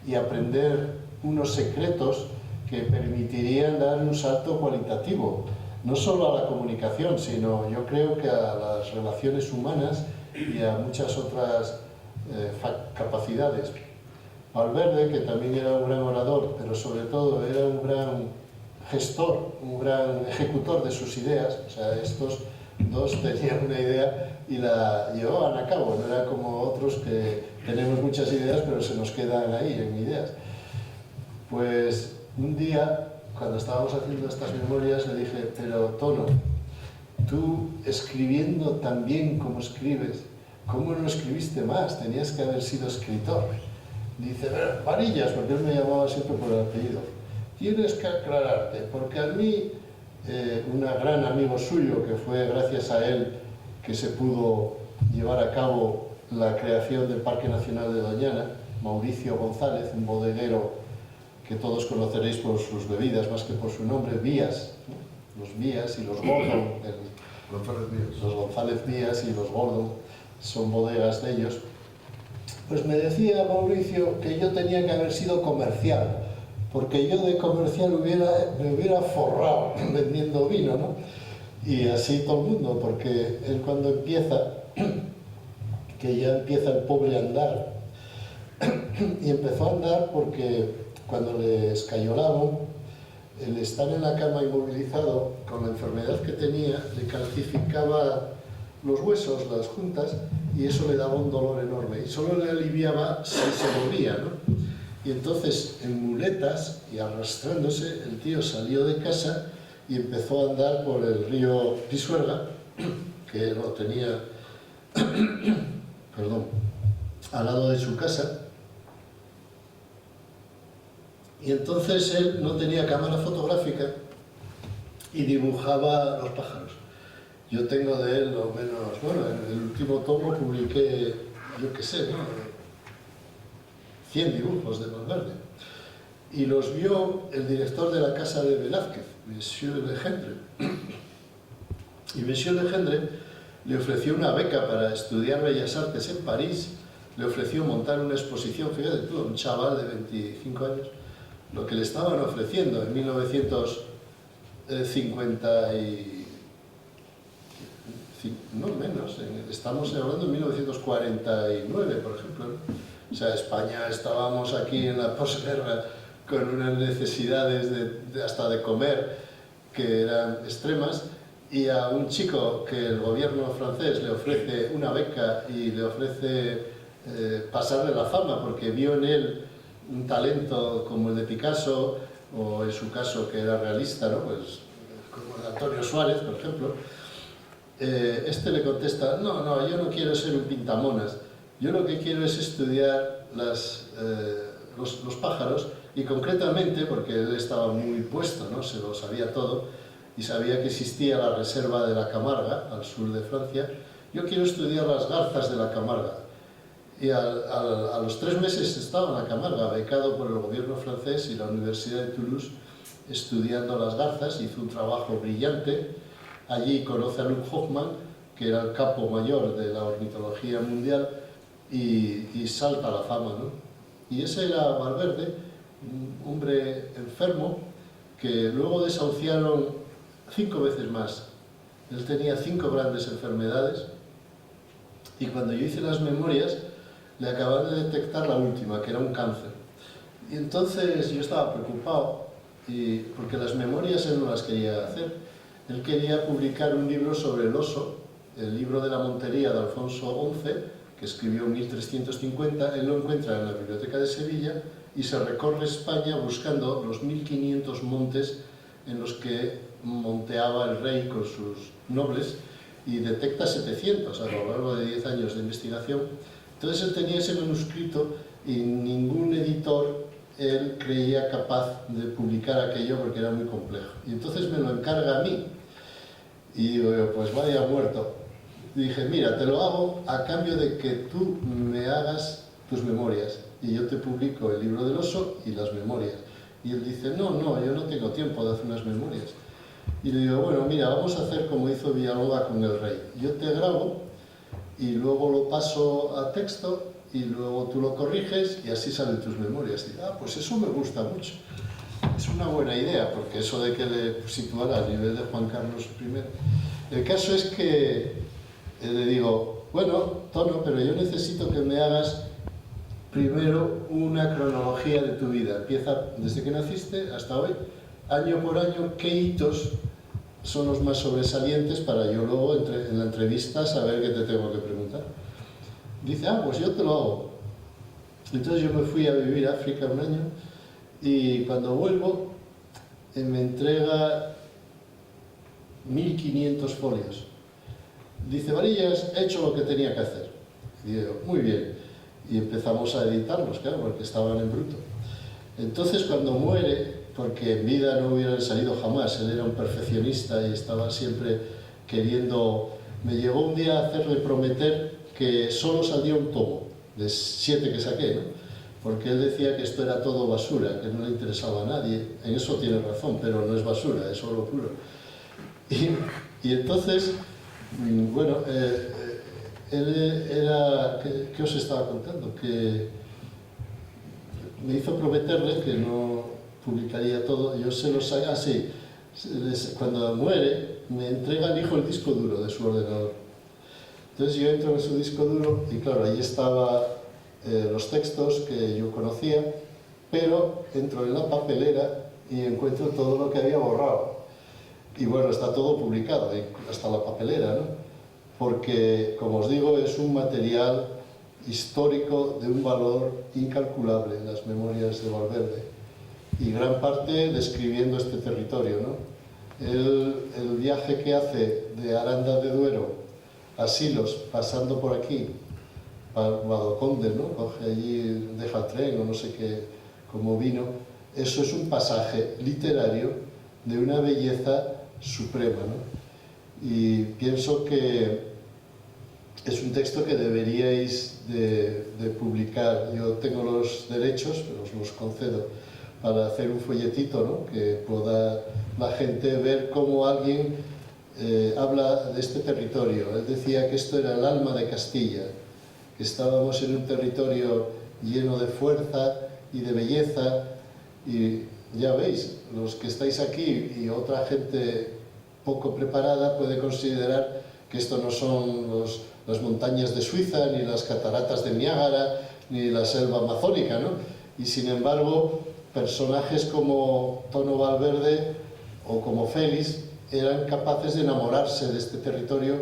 y aprender unos secretos que permitirían dar un salto cualitativo, no solo a la comunicación, sino yo creo que a las relaciones humanas y a muchas otras capacidades. Valverde, que también era un gran orador, pero sobre todo era un gran gestor, un gran ejecutor de sus ideas. O sea, estos dos tenían una idea y la llevaban a cabo, no era como otros que tenemos muchas ideas pero se nos quedan ahí en ideas. Pues un día, cuando estábamos haciendo estas memorias, le dije, pero Tono, tú escribiendo tan bien como escribes, ¿cómo no escribiste más? Tenías que haber sido escritor. Dice, Varillas, porque él me llamaba siempre por el apellido, tienes que aclararte, porque a mí, un gran amigo suyo, que fue gracias a él que se pudo llevar a cabo la creación del Parque Nacional de Doñana, Mauricio González, un bodeguero que todos conoceréis por sus bebidas, más que por su nombre, Vías, ¿no? Los Vías y los Gordon, los González Vías y los Gordon, son bodegas de ellos. Pues me decía Mauricio que yo tenía que haber sido comercial, porque yo de comercial me hubiera forrado vendiendo vino, ¿no? Y así todo el mundo, porque él cuando empieza, que ya empieza el pobre a andar, y empezó a andar porque cuando le escayolaban, el estar en la cama inmovilizado, con la enfermedad que tenía, le calcificaba los huesos, las juntas, y eso le daba un dolor enorme, y solo le aliviaba si se movía, ¿no? Y entonces, en muletas y arrastrándose, el tío salió de casa y empezó a andar por el río Pisuerga, que lo tenía perdón, al lado de su casa. Y entonces él no tenía cámara fotográfica y dibujaba los pájaros. Yo tengo de él lo menos, bueno, en el último tomo publiqué, yo qué sé, ¿no?, 100 dibujos de Valverde. Y los vio el director de la casa de Velázquez, Monsieur Legendre. Y Monsieur Legendre le ofreció una beca para estudiar Bellas Artes en París, le ofreció montar una exposición, fíjate tú, un chaval de 25 años, lo que le estaban ofreciendo en 1950 no menos, estamos hablando de 1949, por ejemplo, ¿no? O sea, España, estábamos aquí en la posguerra con unas necesidades hasta de comer que eran extremas, y a un chico que el gobierno francés le ofrece una beca y le ofrece pasarle la fama porque vio en él un talento como el de Picasso, o en su caso que era realista, ¿no?, pues como el de Antonio Suárez, por ejemplo. Este le contesta, no, yo no quiero ser un pintamonas, Yo lo que quiero es estudiar los pájaros, y concretamente, porque él estaba muy puesto, ¿no? Se lo sabía todo, y sabía que existía la reserva de la Camarga, al sur de Francia. Yo quiero estudiar las garzas de la Camarga. Y a los 3 meses estaba en la Camarga, becado por el gobierno francés y la Universidad de Toulouse, estudiando las garzas. Hizo un trabajo brillante. Allí conoce a Luc Hoffmann, que era el capo mayor de la ornitología mundial, y salta a la fama, ¿no? Y ese era Valverde, un hombre enfermo que luego desahuciaron 5 veces más. Él tenía 5 grandes enfermedades, y cuando yo hice las memorias le acababan de detectar la última, que era un cáncer. Y entonces yo estaba preocupado, porque las memorias él no las quería hacer. Él quería publicar un libro sobre el oso, el libro de la Montería de Alfonso XI, que escribió en 1350. Él lo encuentra en la Biblioteca de Sevilla y se recorre España buscando los 1500 montes en los que monteaba el rey con sus nobles, y detecta 700 a lo largo de 10 años de investigación. Entonces él tenía ese manuscrito y ningún editor él creía capaz de publicar aquello porque era muy complejo. Y entonces me lo encarga a mí. Y digo yo, pues vaya muerto. Y dije, mira, te lo hago a cambio de que tú me hagas tus memorias. Y yo te publico el libro del oso y las memorias. Y él dice, no, yo no tengo tiempo de hacer unas memorias. Y le digo, bueno, mira, vamos a hacer como hizo Villalba con el rey. Yo te grabo y luego lo paso a texto y luego tú lo corriges y así salen tus memorias. Y pues eso me gusta mucho. Es una buena idea, porque eso de que le situara al nivel de Juan Carlos I. El caso es que le digo, bueno, Tono, pero yo necesito que me hagas primero una cronología de tu vida. Empieza desde que naciste hasta hoy, año por año, qué hitos son los más sobresalientes para yo luego en la entrevista saber qué te tengo que preguntar. Dice, pues yo te lo hago. Entonces yo me fui a vivir a África un año, y cuando vuelvo me entrega 1500 folios. Dice, Varillas, he hecho lo que tenía que hacer. Y digo, muy bien. Y empezamos a editarlos, claro, porque estaban en bruto. Entonces cuando muere, porque en vida no hubieran salido jamás, él era un perfeccionista y estaba siempre queriendo... Me llegó un día a hacerle prometer que solo saldría un tomo, de 7 que saqué, ¿no? Porque él decía que esto era todo basura, que no le interesaba a nadie. En eso tiene razón, pero no es basura, es oro puro. Y entonces, bueno, él era... ¿Qué os estaba contando? Que me hizo prometerle que no publicaría todo. Yo se lo saqué así. Cuando muere, me entrega el hijo el disco duro de su ordenador. Entonces yo entro en su disco duro y claro, ahí estaban los textos que yo conocía, pero entro en la papelera y encuentro todo lo que había borrado. Y bueno, está todo publicado, hasta la papelera, ¿no? Porque, como os digo, es un material histórico de un valor incalculable, las memorias de Valverde. Y gran parte describiendo este territorio, ¿no? El viaje que hace de Aranda de Duero a Silos, pasando por aquí, para Guadalconde, ¿no? Coge allí, deja el tren o no sé qué, como vino. Eso es un pasaje literario de una belleza suprema, ¿no? Y pienso que es un texto que deberíais de publicar. Yo tengo los derechos, pero os los concedo, para hacer un folletito, ¿no? Que pueda la gente ver cómo alguien habla de este territorio. Él decía que esto era el alma de Castilla, que estábamos en un territorio lleno de fuerza y de belleza, y ya veis, los que estáis aquí y otra gente poco preparada puede considerar que esto no son las montañas de Suiza, ni las cataratas de Niágara, ni la selva amazónica, ¿no? Y sin embargo, personajes como Tono Valverde o como Félix eran capaces de enamorarse de este territorio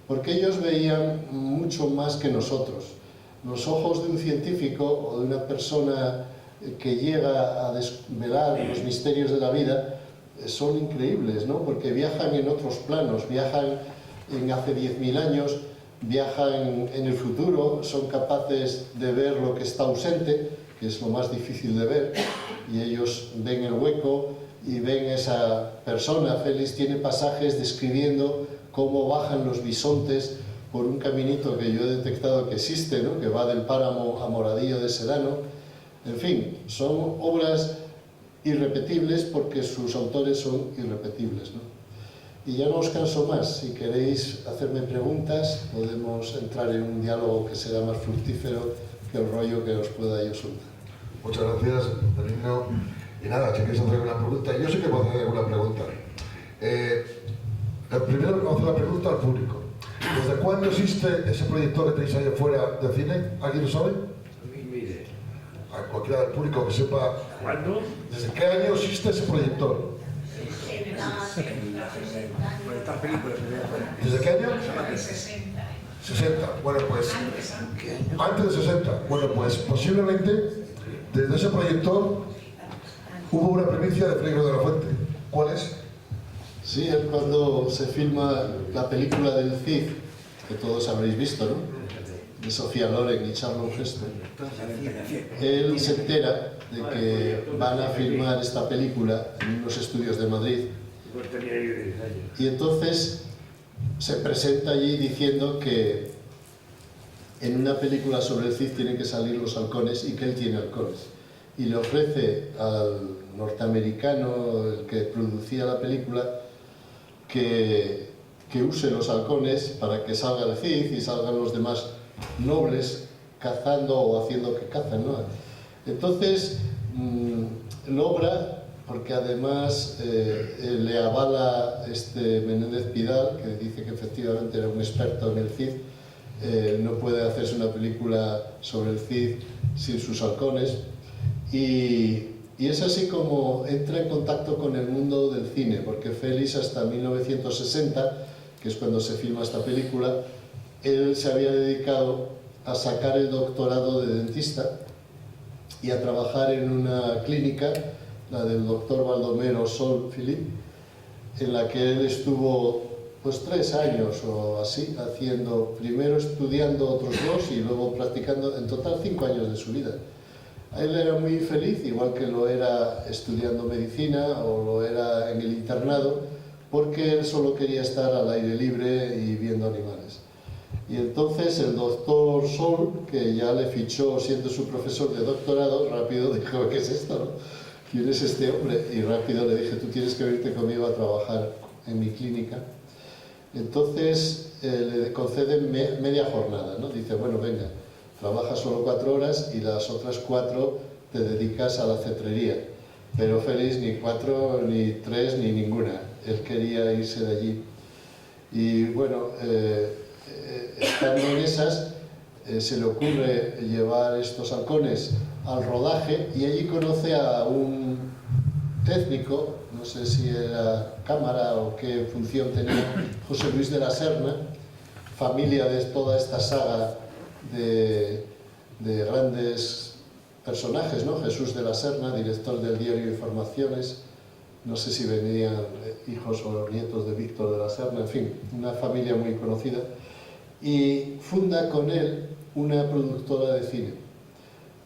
porque ellos veían mucho más que nosotros. Los ojos de un científico o de una persona que llega a desvelar los misterios de la vida son increíbles, ¿no? Porque viajan en otros planos, viajan en hace 10.000 años, viajan en el futuro, son capaces de ver lo que está ausente, que es lo más difícil de ver, y ellos ven el hueco y ven esa persona. Félix tiene pasajes describiendo cómo bajan los bisontes por un caminito que yo he detectado que existe, ¿no? Que va del páramo a Moradillo de Sedano. En fin, son obras irrepetibles porque sus autores son irrepetibles, ¿no? Y ya no os canso más. Si queréis hacerme preguntas, podemos entrar en un diálogo que será más fructífero que el rollo que os pueda yo soltar. Muchas gracias, Benigno. Y nada, si queréis hacer alguna pregunta, yo sí que puedo hacer alguna pregunta. Primero vamos a hacer la pregunta al público. ¿Desde cuándo existe ese proyector que tenéis ahí afuera de cine? ¿Alguien lo sabe? Mire, A cualquiera del público que sepa. ¿cuándo? ¿Desde qué año existe ese proyector? Por esta película que veo. ¿Desde qué año? 60. 60. Bueno, pues Antes. antes de 60. Bueno, pues posiblemente desde ese proyector hubo una primicia de Félix de la Fuente. ¿Cuál es? Sí, es cuando se filma la película del Cid, que todos habréis visto, ¿no? De Sofía Loren y Charlton Heston. Él se entera de que van a filmar esta película en unos estudios de Madrid Pues tenía yo 10 años. y entonces se presenta allí diciendo que en una película sobre el Cid tienen que salir los halcones y que él tiene halcones. Y le ofrece al norteamericano, el que producía la película, que use los halcones para que salga el Cid y salgan los demás nobles cazando o haciendo que cazan, ¿no? Entonces logra, porque además le avala Menéndez Pidal, que dice que efectivamente era un experto en el Cid, no puede hacerse una película sobre el Cid sin sus halcones, y es así como entra en contacto con el mundo del cine, porque Félix hasta 1960, que es cuando se filma esta película, él se había dedicado a sacar el doctorado de dentista y a trabajar en una clínica, la del doctor Baldomero Sol Philippe, en la que él estuvo pues 3 años o así, haciendo, primero estudiando otros 2 y luego practicando, en total 5 años de su vida. Él era muy feliz, igual que lo era estudiando medicina o lo era en el internado, porque él solo quería estar al aire libre y viendo animales. Y entonces el doctor Sol, que ya le fichó siendo su profesor de doctorado, rápido dijo: ¿qué es esto, no? ¿Quién es este hombre? Y rápido le dije: tú tienes que venirte conmigo a trabajar en mi clínica. Entonces le conceden media jornada, ¿no? Dice: bueno, venga, trabajas solo 4 horas y las otras 4 te dedicas a la cetrería. Pero Félix ni 4, ni 3, ni ninguna. Él quería irse de allí. Y bueno, estando en esas, se le ocurre llevar estos halcones al rodaje y allí conoce a un técnico, no sé si era cámara o qué función tenía, José Luis de la Serna, familia de toda esta saga de grandes personajes, ¿no? Jesús de la Serna, director del diario Informaciones, no sé si venían hijos o nietos de Víctor de la Serna, en fin, una familia muy conocida, y funda con él una productora de cine,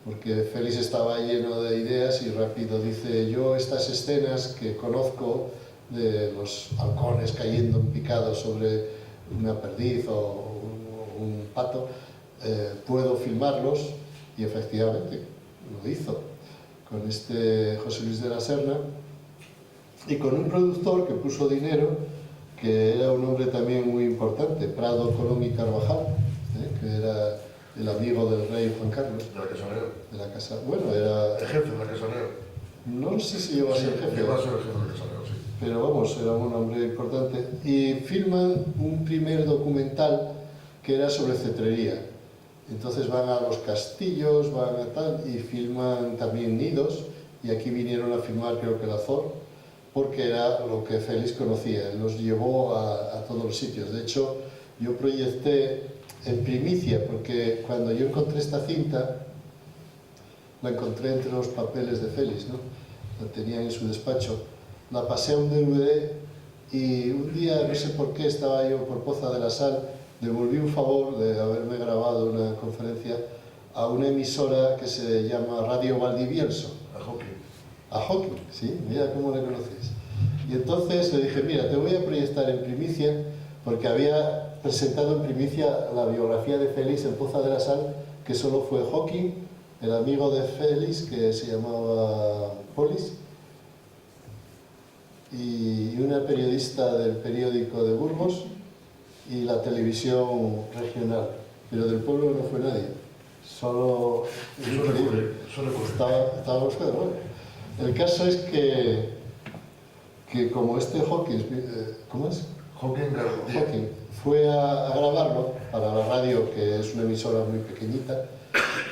porque Félix estaba lleno de ideas y rápido dice: yo estas escenas que conozco de los halcones cayendo en picado sobre una perdiz o un pato, puedo filmarlos, y efectivamente lo hizo con este José Luis de la Serna y con un productor que puso dinero, que era un hombre también muy importante, Prado Colón y Carvajal, que era el amigo del rey Juan Carlos. De la Casonero. De la casa, bueno, era... El jefe de la Casonero. No sé si llegó a ser jefe. Llegó a ser el jefe de la Casonero, sí. Pero vamos, era un hombre importante. Y filman un primer documental que era sobre cetrería. Entonces van a los castillos, van a tal, y filman también nidos, y aquí vinieron a filmar creo que la Azor, porque era lo que Félix conocía, él los llevó a todos los sitios. De hecho, yo proyecté en primicia, porque cuando yo encontré esta cinta, la encontré entre los papeles de Félix, ¿no? La tenía en su despacho, la pasé a un DVD Y un día, no sé por qué, estaba yo por Poza de la Sal, devolví un favor de haberme grabado una conferencia a una emisora que se llama Radio Valdivielso. A hockey. A Hawking, sí, mira cómo le conocéis. Y entonces le dije, mira, te voy a proyectar en primicia, porque había presentado en primicia la biografía de Félix en Poza de la Sal, que solo fue Hawking, el amigo de Félix, que se llamaba Polis, y una periodista del periódico de Burgos, y la televisión regional. Pero del pueblo no fue nadie, solo... Suele ocurrir. Estaba buscando, bueno. El caso es que como este Hawking, ¿cómo es? Hawking fue a grabarlo para la radio, que es una emisora muy pequeñita,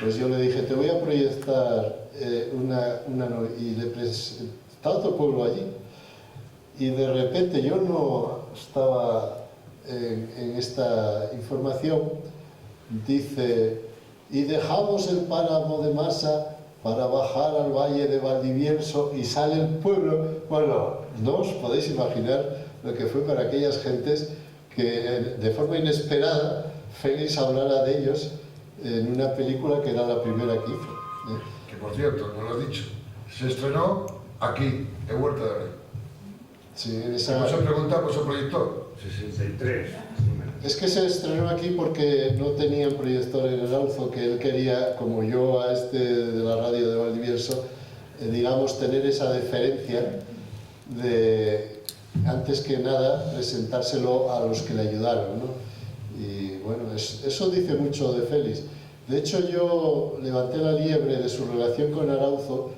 pues yo le dije, te voy a proyectar y le estaba todo el pueblo allí, y de repente yo no estaba en esta información, dice, y dejamos el páramo de Masa para bajar al valle de Valdivielso, y sale el pueblo. Bueno, no os podéis imaginar lo que fue para aquellas gentes que de forma inesperada Félix hablara de ellos en una película que era la primera que hizo. Que por cierto, no lo he dicho, se estrenó aquí, en Huerta de Rey. Sí, en Se esa... se pregunta por su proyector. 63. Es que se estrenó aquí porque no tenían proyector en el Auzo, que él quería, como yo a este de la radio de Valdivielso, digamos, tener esa deferencia de, antes que nada, presentárselo a los que le ayudaron, ¿no? Y bueno, eso dice mucho de Félix. De hecho, yo levanté la liebre de su relación con Arauzo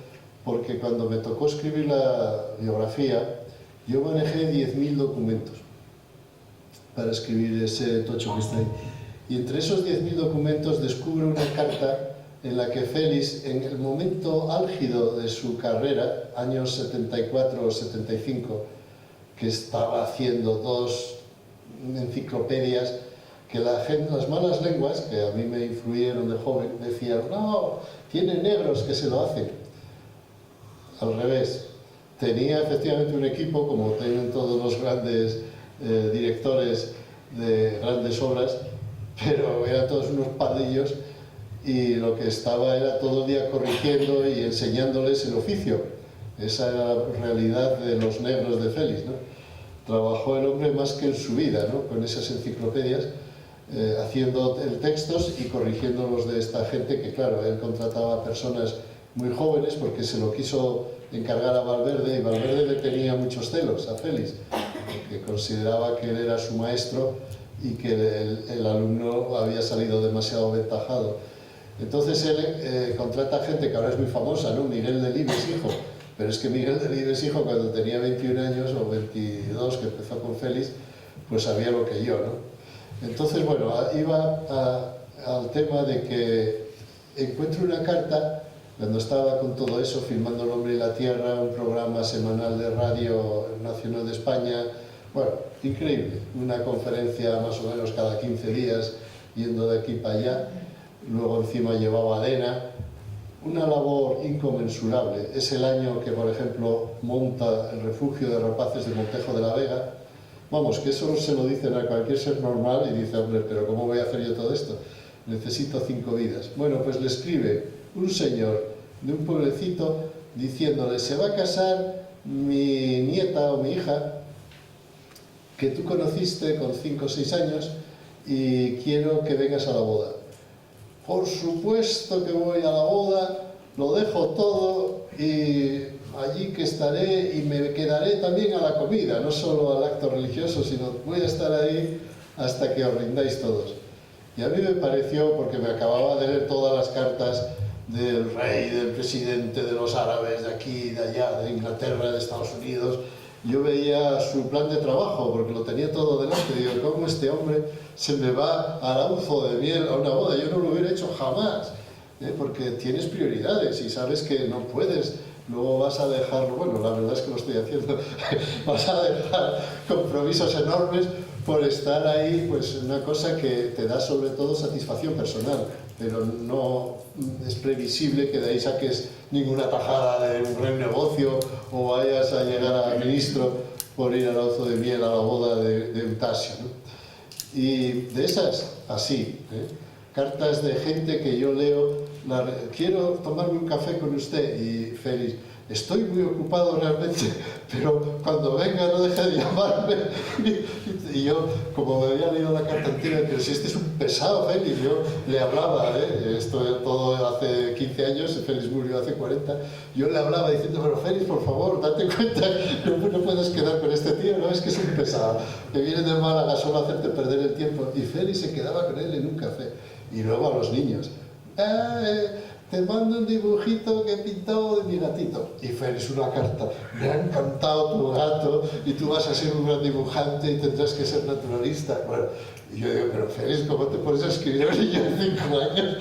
porque cuando me tocó escribir la biografía, yo manejé 10.000 documentos para escribir ese tocho que está ahí. Y entre esos 10.000 documentos descubro una carta en la que Félix, en el momento álgido de su carrera, años 74 o 75, que estaba haciendo 2 enciclopedias, que la gente, las malas lenguas, que a mí me influyeron de joven, decían, no, tiene negros que se lo hacen. Al revés, tenía efectivamente un equipo, como tienen todos los grandes directores de grandes obras, pero eran todos unos pardillos, y lo que estaba era todo el día corrigiendo y enseñándoles el oficio. Esa era la realidad de los negros de Félix, ¿no? Trabajó el hombre más que en su vida, ¿no? Con esas enciclopedias, haciendo textos y corrigiendo los de esta gente, que claro, él contrataba a personas muy jóvenes porque se lo quiso encargar a Valverde, y Valverde le tenía muchos celos a Félix, que consideraba que él era su maestro y que el alumno había salido demasiado aventajado. Entonces él contrata gente que ahora es muy famosa, ¿no? Miguel Delibes, hijo. Pero es que Miguel Delibes, hijo, cuando tenía 21 años o 22, que empezó con Félix, pues sabía lo que yo, ¿no? Entonces, bueno, iba al tema de que encuentro una carta, cuando estaba con todo eso, filmando El hombre y la tierra, un programa semanal de Radio Nacional de España, bueno, increíble, una conferencia más o menos cada 15 días, yendo de aquí para allá, luego encima llevaba ADENA, una labor inconmensurable. Es el año que, por ejemplo, monta el refugio de rapaces de Montejo de la Vega. Vamos, que eso se lo dicen a cualquier ser normal y dice, hombre, pero ¿cómo voy a hacer yo todo esto? Necesito 5 vidas. Bueno, pues le escribe un señor de un pueblecito diciéndole, se va a casar mi nieta o mi hija, que tú conociste con 5 o 6 años, y quiero que vengas a la boda. Por supuesto que voy a la boda, lo dejo todo y allí que estaré, y me quedaré también a la comida, no solo al acto religioso, sino voy a estar ahí hasta que os rindáis todos. Y a mí me pareció, porque me acababa de leer todas las cartas del rey, del presidente, de los árabes, de aquí, de allá, de Inglaterra, de Estados Unidos, yo veía su plan de trabajo, porque lo tenía todo delante, y digo, ¿cómo este hombre se me va a Arauzo de miel a una boda? Yo no lo hubiera hecho jamás, porque tienes prioridades y sabes que no puedes, luego vas a dejarlo, bueno, la verdad es que lo estoy haciendo, vas a dejar compromisos enormes por estar ahí, pues una cosa que te da sobre todo satisfacción personal, pero no es previsible que de ahí saques ninguna tajada de un gran negocio o vayas a llegar a ministro por ir al Auzo de Miel a la boda de Eutasio, ¿no? Y de esas, así, cartas de gente que yo leo, quiero tomarme un café con usted, y Félix, estoy muy ocupado realmente, pero cuando venga no deje de llamarme. Y yo, como me había leído la carta entera, pero si este es un pesado, Félix, yo le hablaba, esto todo hace 15 años, Félix murió hace 40, yo le hablaba diciendo, pero Félix, por favor, date cuenta, no puedes quedar con este tío, no es que es un pesado, que viene de Málaga solo a hacerte perder el tiempo. Y Félix se quedaba con él en un café. Y luego a los niños, te mando un dibujito que he pintado de mi gatito. Y Félix, una carta, me ha encantado tu gato y tú vas a ser un gran dibujante y tendrás que ser naturalista. Bueno, y yo digo, pero Félix, ¿cómo te pones a escribir a un niño de 5 años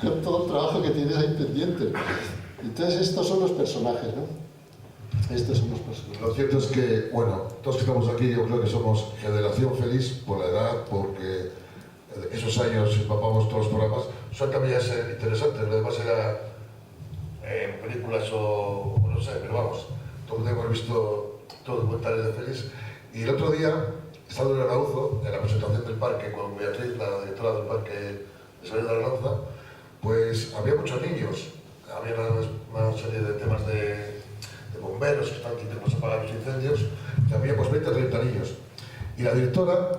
con todo el trabajo que tienes ahí pendiente? Entonces estos son los personajes, ¿no? Estos son los personajes. Lo cierto es que, bueno, todos que estamos aquí yo creo que somos generación feliz por la edad, porque esos años empapamos todos los programas, son también interesantes, lo demás era películas o no sé, pero vamos, todos hemos visto todos los documentales de Félix. Y el otro día, estando en el Arauzo, en la presentación del parque con Beatriz, la directora del parque de Salida de Arauza, pues había muchos niños, había una serie de temas de bomberos que están intentando apagar los incendios, y había pues 20 o 30 niños. Y la directora,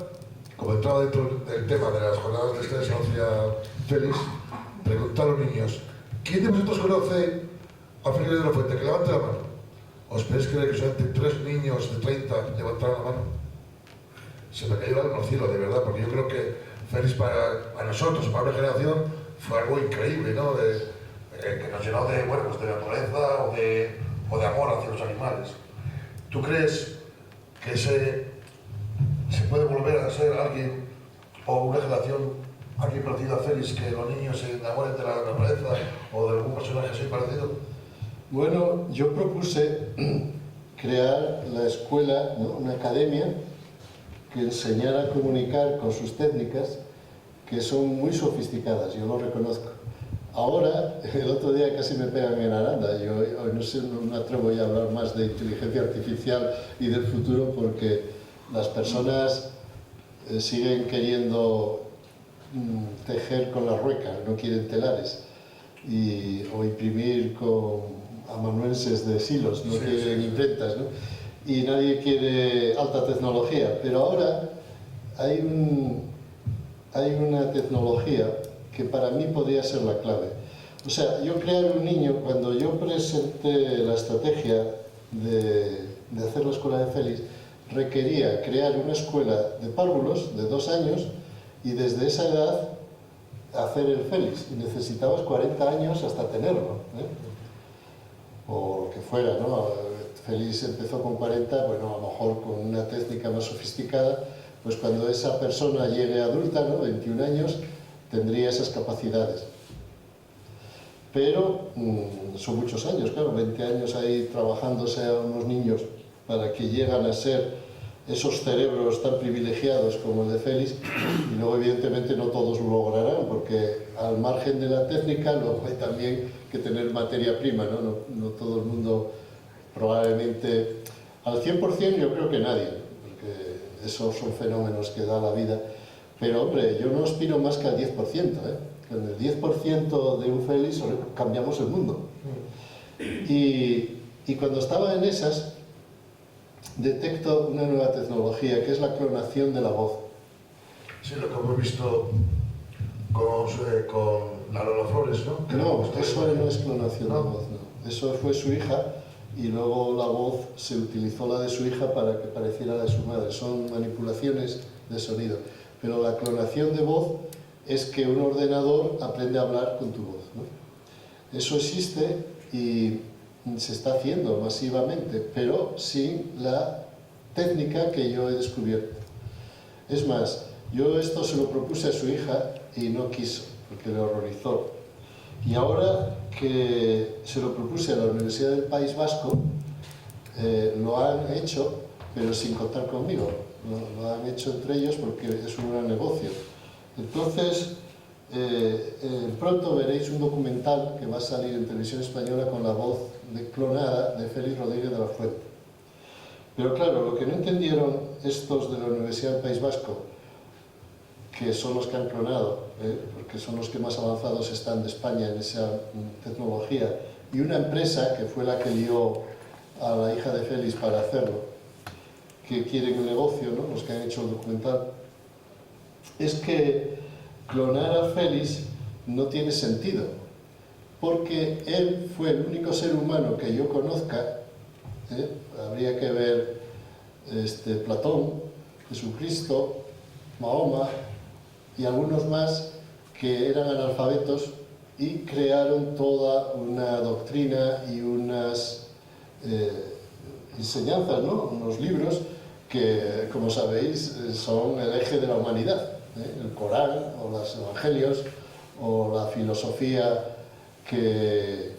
como entraba dentro del tema de las jornadas de estrés hacia Félix, preguntó a los niños, ¿quién de vosotros conoce a Félix de la Fuente? Que levante la mano. ¿Os podéis creer que solamente 3 niños de 30 levantaron la mano? Se me cayó el alma al cielo, de verdad, porque yo creo que Félix para nosotros, para una generación, fue algo increíble, ¿no? Que nos llenó de, bueno, pues de naturaleza o de amor hacia los animales. ¿Tú crees que se puede volver a ser alguien o una generación, alguien parecido a Félix, que los niños se enamoren de la naturaleza o de algún personaje así parecido? Bueno, yo propuse crear la escuela, ¿no? Una academia que enseñara a comunicar con sus técnicas, que son muy sofisticadas, yo lo reconozco. Ahora, el otro día casi me pegan en Aranda, yo hoy no sé, no me atrevo ya a hablar más de inteligencia artificial y del futuro, porque las personas siguen queriendo tejer con la rueca, no quieren telares, o imprimir con amanuenses de silos, no quieren imprentas, ¿no? Y nadie quiere alta tecnología, pero ahora hay una tecnología que para mí podría ser la clave. O sea, yo crear un niño, cuando yo presenté la estrategia de hacer la escuela de Félix, requería crear una escuela de párvulos de 2 años y desde esa edad hacer el Félix. Y necesitabas 40 años hasta tenerlo, o lo que fuera, ¿no? Félix empezó con 40, bueno, a lo mejor con una técnica más sofisticada, pues cuando esa persona llegue adulta, ¿no? 21 años, tendría esas capacidades. Pero son muchos años, claro, 20 años ahí trabajándose a unos niños para que llegan a ser esos cerebros tan privilegiados como el de Félix, y luego evidentemente no todos lo lograrán, porque al margen de la técnica luego hay también que tener materia prima, ¿no? No todo el mundo, probablemente al 100% yo creo que nadie, porque esos son fenómenos que da la vida, pero hombre, yo no aspiro más que al 10%, Con el 10% de un Félix cambiamos el mundo. Y cuando estaba en esas, detecto una nueva tecnología, que es la clonación de la voz. Sí, lo que hemos visto con la Lola Flores, ¿no? No, eso no es clonación de voz, no. Eso fue su hija, y luego la voz se utilizó la de su hija para que pareciera la de su madre. Son manipulaciones de sonido. Pero la clonación de voz es que un ordenador aprende a hablar con tu voz, ¿no? Eso existe y se está haciendo masivamente, pero sin la técnica que yo he descubierto. Es más, yo esto se lo propuse a su hija y no quiso, porque le horrorizó. Y ahora que se lo propuse a la Universidad del País Vasco, lo han hecho, pero sin contar conmigo. Lo han hecho entre ellos porque es un gran negocio. Entonces, pronto veréis un documental que va a salir en Televisión Española con la voz clonada de Félix Rodríguez de la Fuente. Pero claro, lo que no entendieron estos de la Universidad del País Vasco, que son los que han clonado, porque son los que más avanzados están de España en esa tecnología, y una empresa que fue la que lió a la hija de Félix para hacerlo, que quieren el negocio, ¿no?, los que han hecho el documental, es que clonar a Félix no tiene sentido, porque él fue el único ser humano que yo conozca, habría que ver Platón, Jesucristo, Mahoma y algunos más que eran analfabetos y crearon toda una doctrina y unas enseñanzas, ¿no?, unos libros que, como sabéis, son el eje de la humanidad, el Corán o los Evangelios o la filosofía que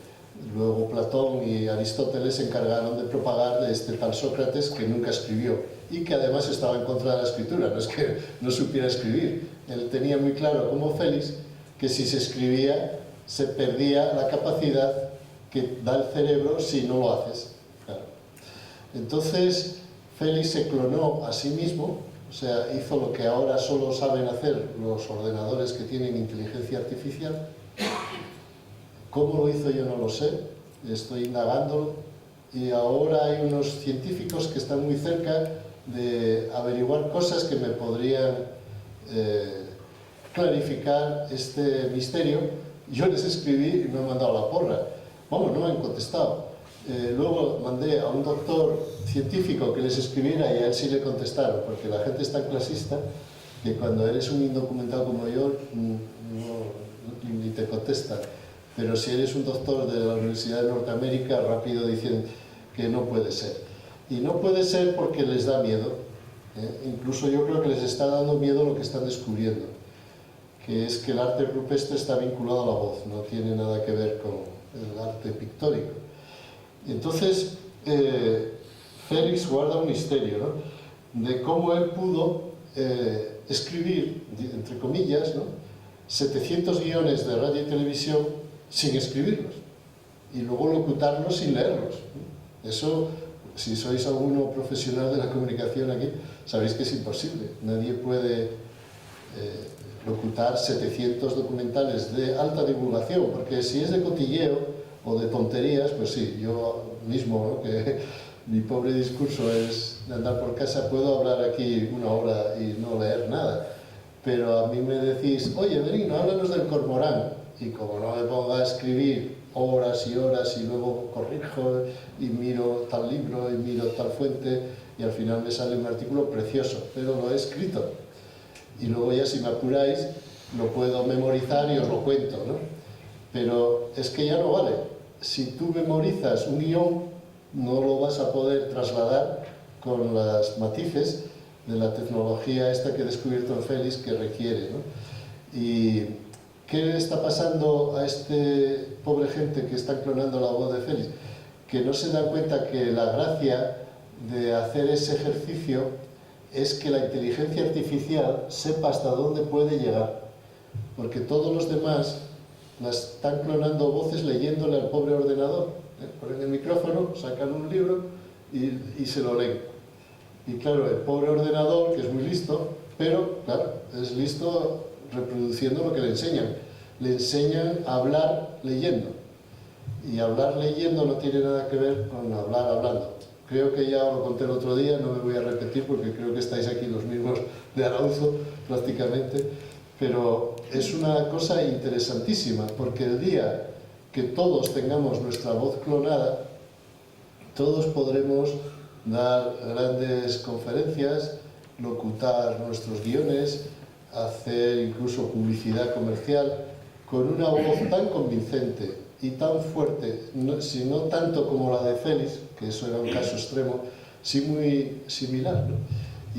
luego Platón y Aristóteles se encargaron de propagar de este tal Sócrates, que nunca escribió y que además estaba en contra de la escritura, no es que no supiera escribir. Él tenía muy claro, como Félix, que si se escribía se perdía la capacidad que da el cerebro si no lo haces. Claro. Entonces Félix se clonó a sí mismo, o sea, hizo lo que ahora solo saben hacer los ordenadores que tienen inteligencia artificial. ¿Cómo lo hizo? Yo no lo sé, estoy indagándolo, y ahora hay unos científicos que están muy cerca de averiguar cosas que me podrían clarificar este misterio. Yo les escribí y me han mandado la porra. Vamos, no me han contestado. Luego mandé a un doctor científico que les escribiera y a él sí le contestaron, porque la gente es tan clasista que cuando eres un indocumentado como yo, ni te contesta. Pero si eres un doctor de la Universidad de Norteamérica, rápido dicen que no puede ser. Y no puede ser porque les da miedo. Incluso yo creo que les está dando miedo lo que están descubriendo, que es que el arte rupestre está vinculado a la voz, no tiene nada que ver con el arte pictórico. Entonces, Félix guarda un misterio, ¿no?, de cómo él pudo escribir, entre comillas, ¿no?, 700 guiones de radio y televisión sin escribirlos, y luego locutarlos sin leerlos. Eso, si sois alguno profesional de la comunicación aquí, sabéis que es imposible. Nadie puede locutar 700 documentales de alta divulgación, porque si es de cotilleo o de tonterías, pues sí, yo mismo, ¿no?, que mi pobre discurso es de andar por casa, puedo hablar aquí una hora y no leer nada, pero a mí me decís, oye, Merino, háblanos del cormorán, y como no me ponga a escribir horas y horas y luego corrijo y miro tal libro y miro tal fuente y al final me sale un artículo precioso, pero lo he escrito. Y luego ya, si me apuráis, lo puedo memorizar y os lo cuento, ¿no? Pero es que ya no vale. Si tú memorizas un guión, no lo vas a poder trasladar con los matices de la tecnología esta que he descubierto en Félix, que requiere, ¿no? Y ¿qué le está pasando a este pobre gente que está clonando la voz de Félix? Que no se dan cuenta que la gracia de hacer ese ejercicio es que la inteligencia artificial sepa hasta dónde puede llegar, porque todos los demás las están clonando voces leyéndole al pobre ordenador. Ponen el micrófono, sacan un libro y se lo leen. Y claro, el pobre ordenador, que es muy listo, pero claro, es listo reproduciendo lo que le enseñan. Le enseñan a hablar leyendo. Y hablar leyendo no tiene nada que ver con hablar hablando. Creo que ya os lo conté el otro día, no me voy a repetir porque creo que estáis aquí los mismos de Arauzo prácticamente, pero es una cosa interesantísima, porque el día que todos tengamos nuestra voz clonada, todos podremos dar grandes conferencias, locutar nuestros guiones, hacer incluso publicidad comercial con una voz tan convincente y tan fuerte, si no tanto como la de Félix, que eso era un caso extremo, sí muy similar, ¿no?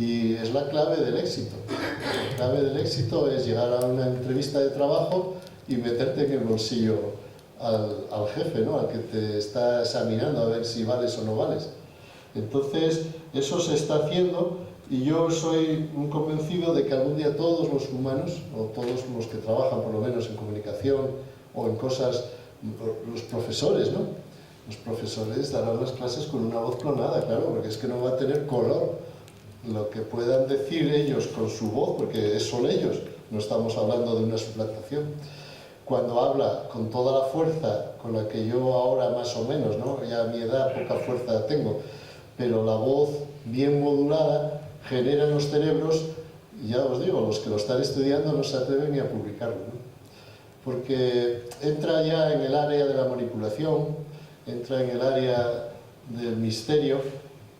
Y es la clave del éxito. La clave del éxito es llegar a una entrevista de trabajo y meterte en el bolsillo al jefe, ¿no?, al que te está examinando a ver si vales o no vales. Entonces, eso se está haciendo, y yo soy un convencido de que algún día todos los humanos, o todos los que trabajan por lo menos en comunicación o en cosas, los profesores, ¿no?, Los profesores darán las clases con una voz clonada, claro, porque es que no va a tener color. Lo que puedan decir ellos con su voz, porque son ellos, no estamos hablando de una suplantación. Cuando habla con toda la fuerza con la que yo ahora más o menos, ¿no? Ya a mi edad poca fuerza tengo, pero la voz bien modulada genera en los cerebros, ya os digo, los que lo están estudiando no se atreven ni a publicarlo, ¿no? Porque entra ya en el área de la manipulación, entra en el área del misterio,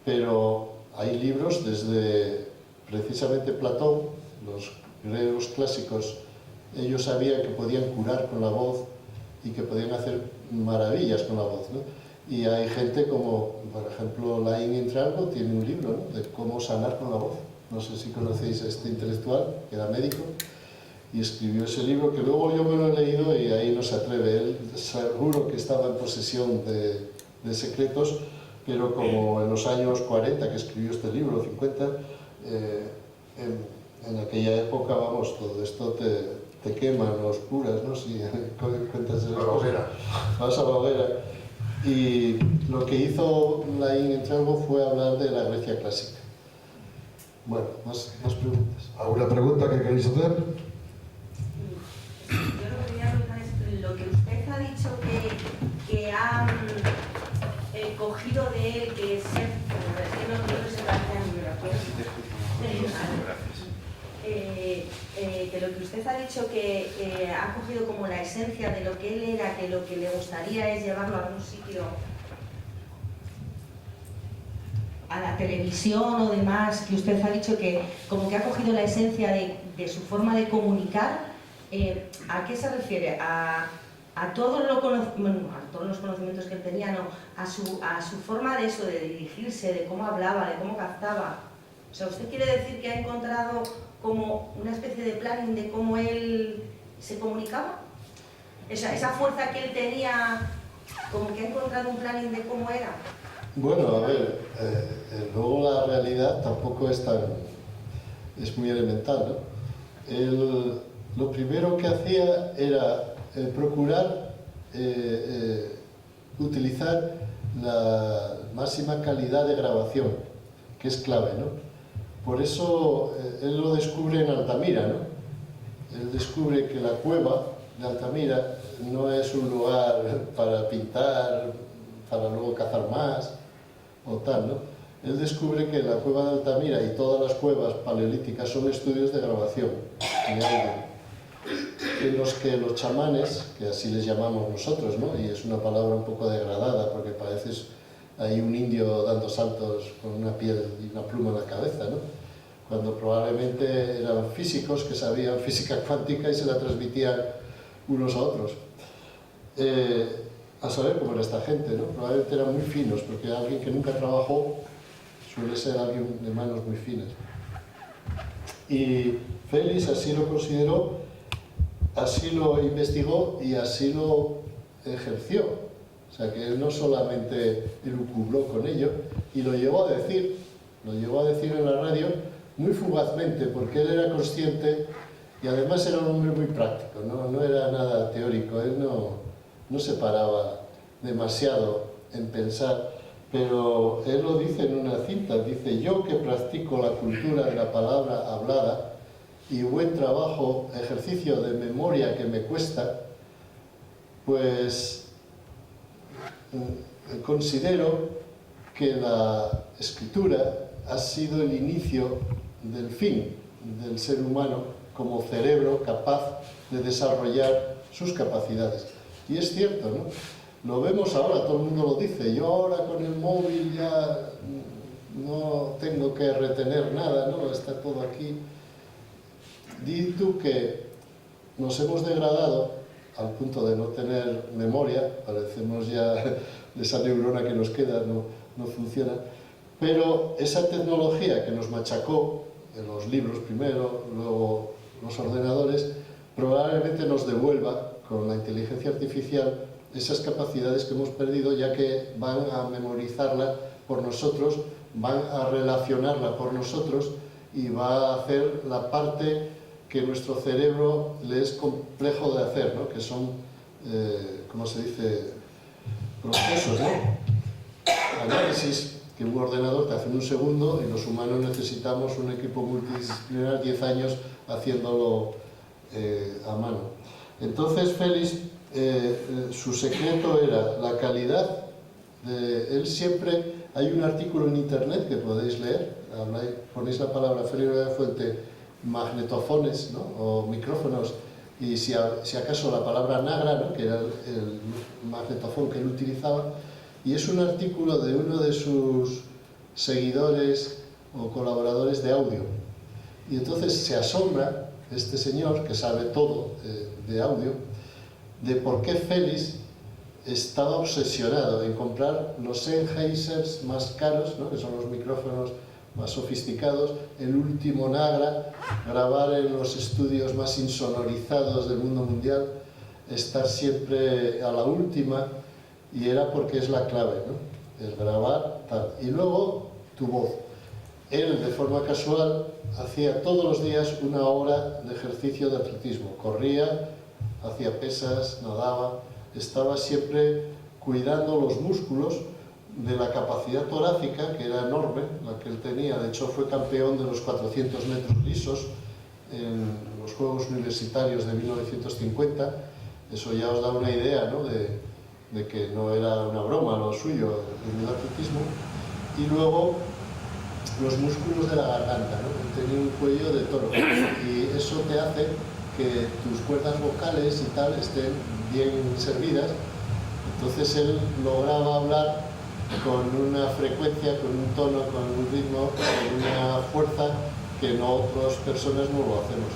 pero hay libros desde precisamente Platón, los griegos clásicos, ellos sabían que podían curar con la voz y que podían hacer maravillas con la voz, ¿no? Y hay gente como, por ejemplo, Laín Entralgo tiene un libro, ¿no?, de cómo sanar con la voz. No sé si conocéis a este intelectual, que era médico, y escribió ese libro que luego yo me lo he leído y ahí no se atreve. Él seguro que estaba en posesión de secretos, pero como en los años 40 que escribió este libro, 50, en aquella época, vamos, todo esto te queman los curas, ¿no? Si cuentas esas cosas. Vas a la hoguera. Y lo que hizo Laín Entralgo fue hablar de la Grecia clásica. Bueno, más preguntas. ¿Alguna pregunta que queréis hacer? Yo lo que quería preguntar es lo que usted ha dicho que ha cogido de él, que es ser, que no se trata en que lo que usted ha dicho que ha cogido como la esencia de lo que él era, que lo que le gustaría es llevarlo a algún sitio, a la televisión o demás, que usted ha dicho que como que ha cogido la esencia de su forma de comunicar. ¿A qué se refiere? A todos los conocimientos que él tenía, no, a su forma de eso, de dirigirse, de cómo hablaba, de cómo captaba. O sea, ¿usted quiere decir que ha encontrado como una especie de planning de cómo él se comunicaba? Esa fuerza que él tenía, como que ha encontrado un planning de cómo era. Bueno, a ver, luego la realidad tampoco es muy elemental, ¿no? Él, lo primero que hacía era procurar utilizar la máxima calidad de grabación, que es clave, ¿no? Por eso él lo descubre en Altamira, ¿no? Él descubre que la cueva de Altamira no es un lugar para pintar, para luego cazar más o tal, ¿no? Él descubre que la cueva de Altamira y todas las cuevas paleolíticas son estudios de grabación de audio, en los que los chamanes, que así les llamamos nosotros, ¿no? Y es una palabra un poco degradada porque pareces ahí un indio dando saltos con una piel y una pluma en la cabeza, ¿no? Cuando probablemente eran físicos que sabían física cuántica y se la transmitían unos a otros. A saber cómo era esta gente, ¿no? Probablemente eran muy finos, porque alguien que nunca trabajó suele ser alguien de manos muy finas. Y Félix así lo consideró, así lo investigó y así lo ejerció. O sea, que él no solamente elucubró con ello, y lo llegó a decir en la radio muy fugazmente, porque él era consciente y además era un hombre muy práctico, no era nada teórico, él no se paraba demasiado en pensar, pero él lo dice en una cinta, dice: yo que practico la cultura de la palabra hablada y buen trabajo, ejercicio de memoria que me cuesta, pues considero que la escritura ha sido el inicio del fin del ser humano como cerebro capaz de desarrollar sus capacidades. Y es cierto, ¿no? Lo vemos ahora, todo el mundo lo dice. Yo ahora con el móvil ya no tengo que retener nada, ¿no? Está todo aquí. Di tú que nos hemos degradado al punto de no tener memoria, parecemos ya esa neurona que nos queda, no funciona, pero esa tecnología que nos machacó, en los libros primero, luego los ordenadores, probablemente nos devuelva con la inteligencia artificial esas capacidades que hemos perdido, ya que van a memorizarla por nosotros, van a relacionarla por nosotros y va a hacer la parte que nuestro cerebro le es complejo de hacer, ¿no? Que son, ¿cómo se dice? procesos, ¿no? Análisis que un ordenador te hace en un segundo y los humanos necesitamos un equipo multidisciplinar 10 años haciéndolo a mano. Entonces Félix, su secreto era la calidad. Él siempre, hay un artículo en internet que podéis leer, ponéis la palabra Félix de la Fuente, magnetofones, ¿no? O micrófonos, y si acaso la palabra nagra, ¿no? Que era el magnetofón que él utilizaba, y es un artículo de uno de sus seguidores o colaboradores de audio. Y entonces se asombra este señor, que sabe todo de audio, de por qué Félix estaba obsesionado en comprar los Sennheisers más caros, ¿no? Que son los micrófonos más sofisticados, el último Nagra, grabar en los estudios más insonorizados del mundo mundial, estar siempre a la última, y era porque es la clave, ¿no? El grabar, tal. Y luego tu voz. Él, de forma casual, hacía todos los días una hora de ejercicio de atletismo. Corría, hacía pesas, nadaba, estaba siempre cuidando los músculos de la capacidad torácica, que era enorme, la que él tenía. De hecho, fue campeón de los 400 metros lisos en los Juegos Universitarios de 1950. Eso ya os da una idea, ¿no? de que no era una broma lo suyo en el atletismo. Y luego los músculos de la garganta, ¿no? Él tenía un cuello de toro y eso te hace que tus cuerdas vocales y tal estén bien servidas. Entonces él lograba hablar con una frecuencia, con un tono, con un ritmo, con una fuerza que no otras personas no lo hacemos.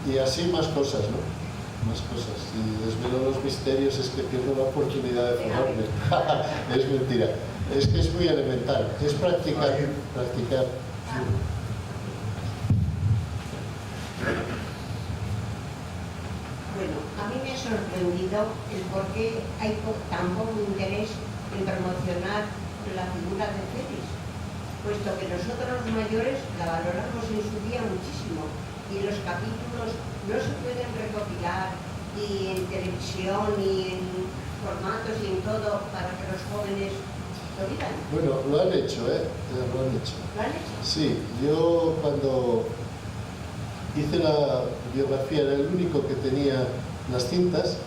Y así más cosas, ¿no? Más cosas. Si desvelo los misterios es que pierdo la oportunidad de formarme. Es mentira. Es que es muy elemental. Es practicar, practicar. Bueno, a mí me ha sorprendido el por qué hay tan poco interés en promocionar la figura de Félix, puesto que nosotros los mayores la valoramos en su día muchísimo y los capítulos no se pueden recopilar y en televisión y en formatos y en todo para que los jóvenes lo vivan. Bueno, lo han hecho, ¿eh? Lo han hecho. ¿Lo han hecho? Sí, yo cuando hice la biografía era el único que tenía las cintas.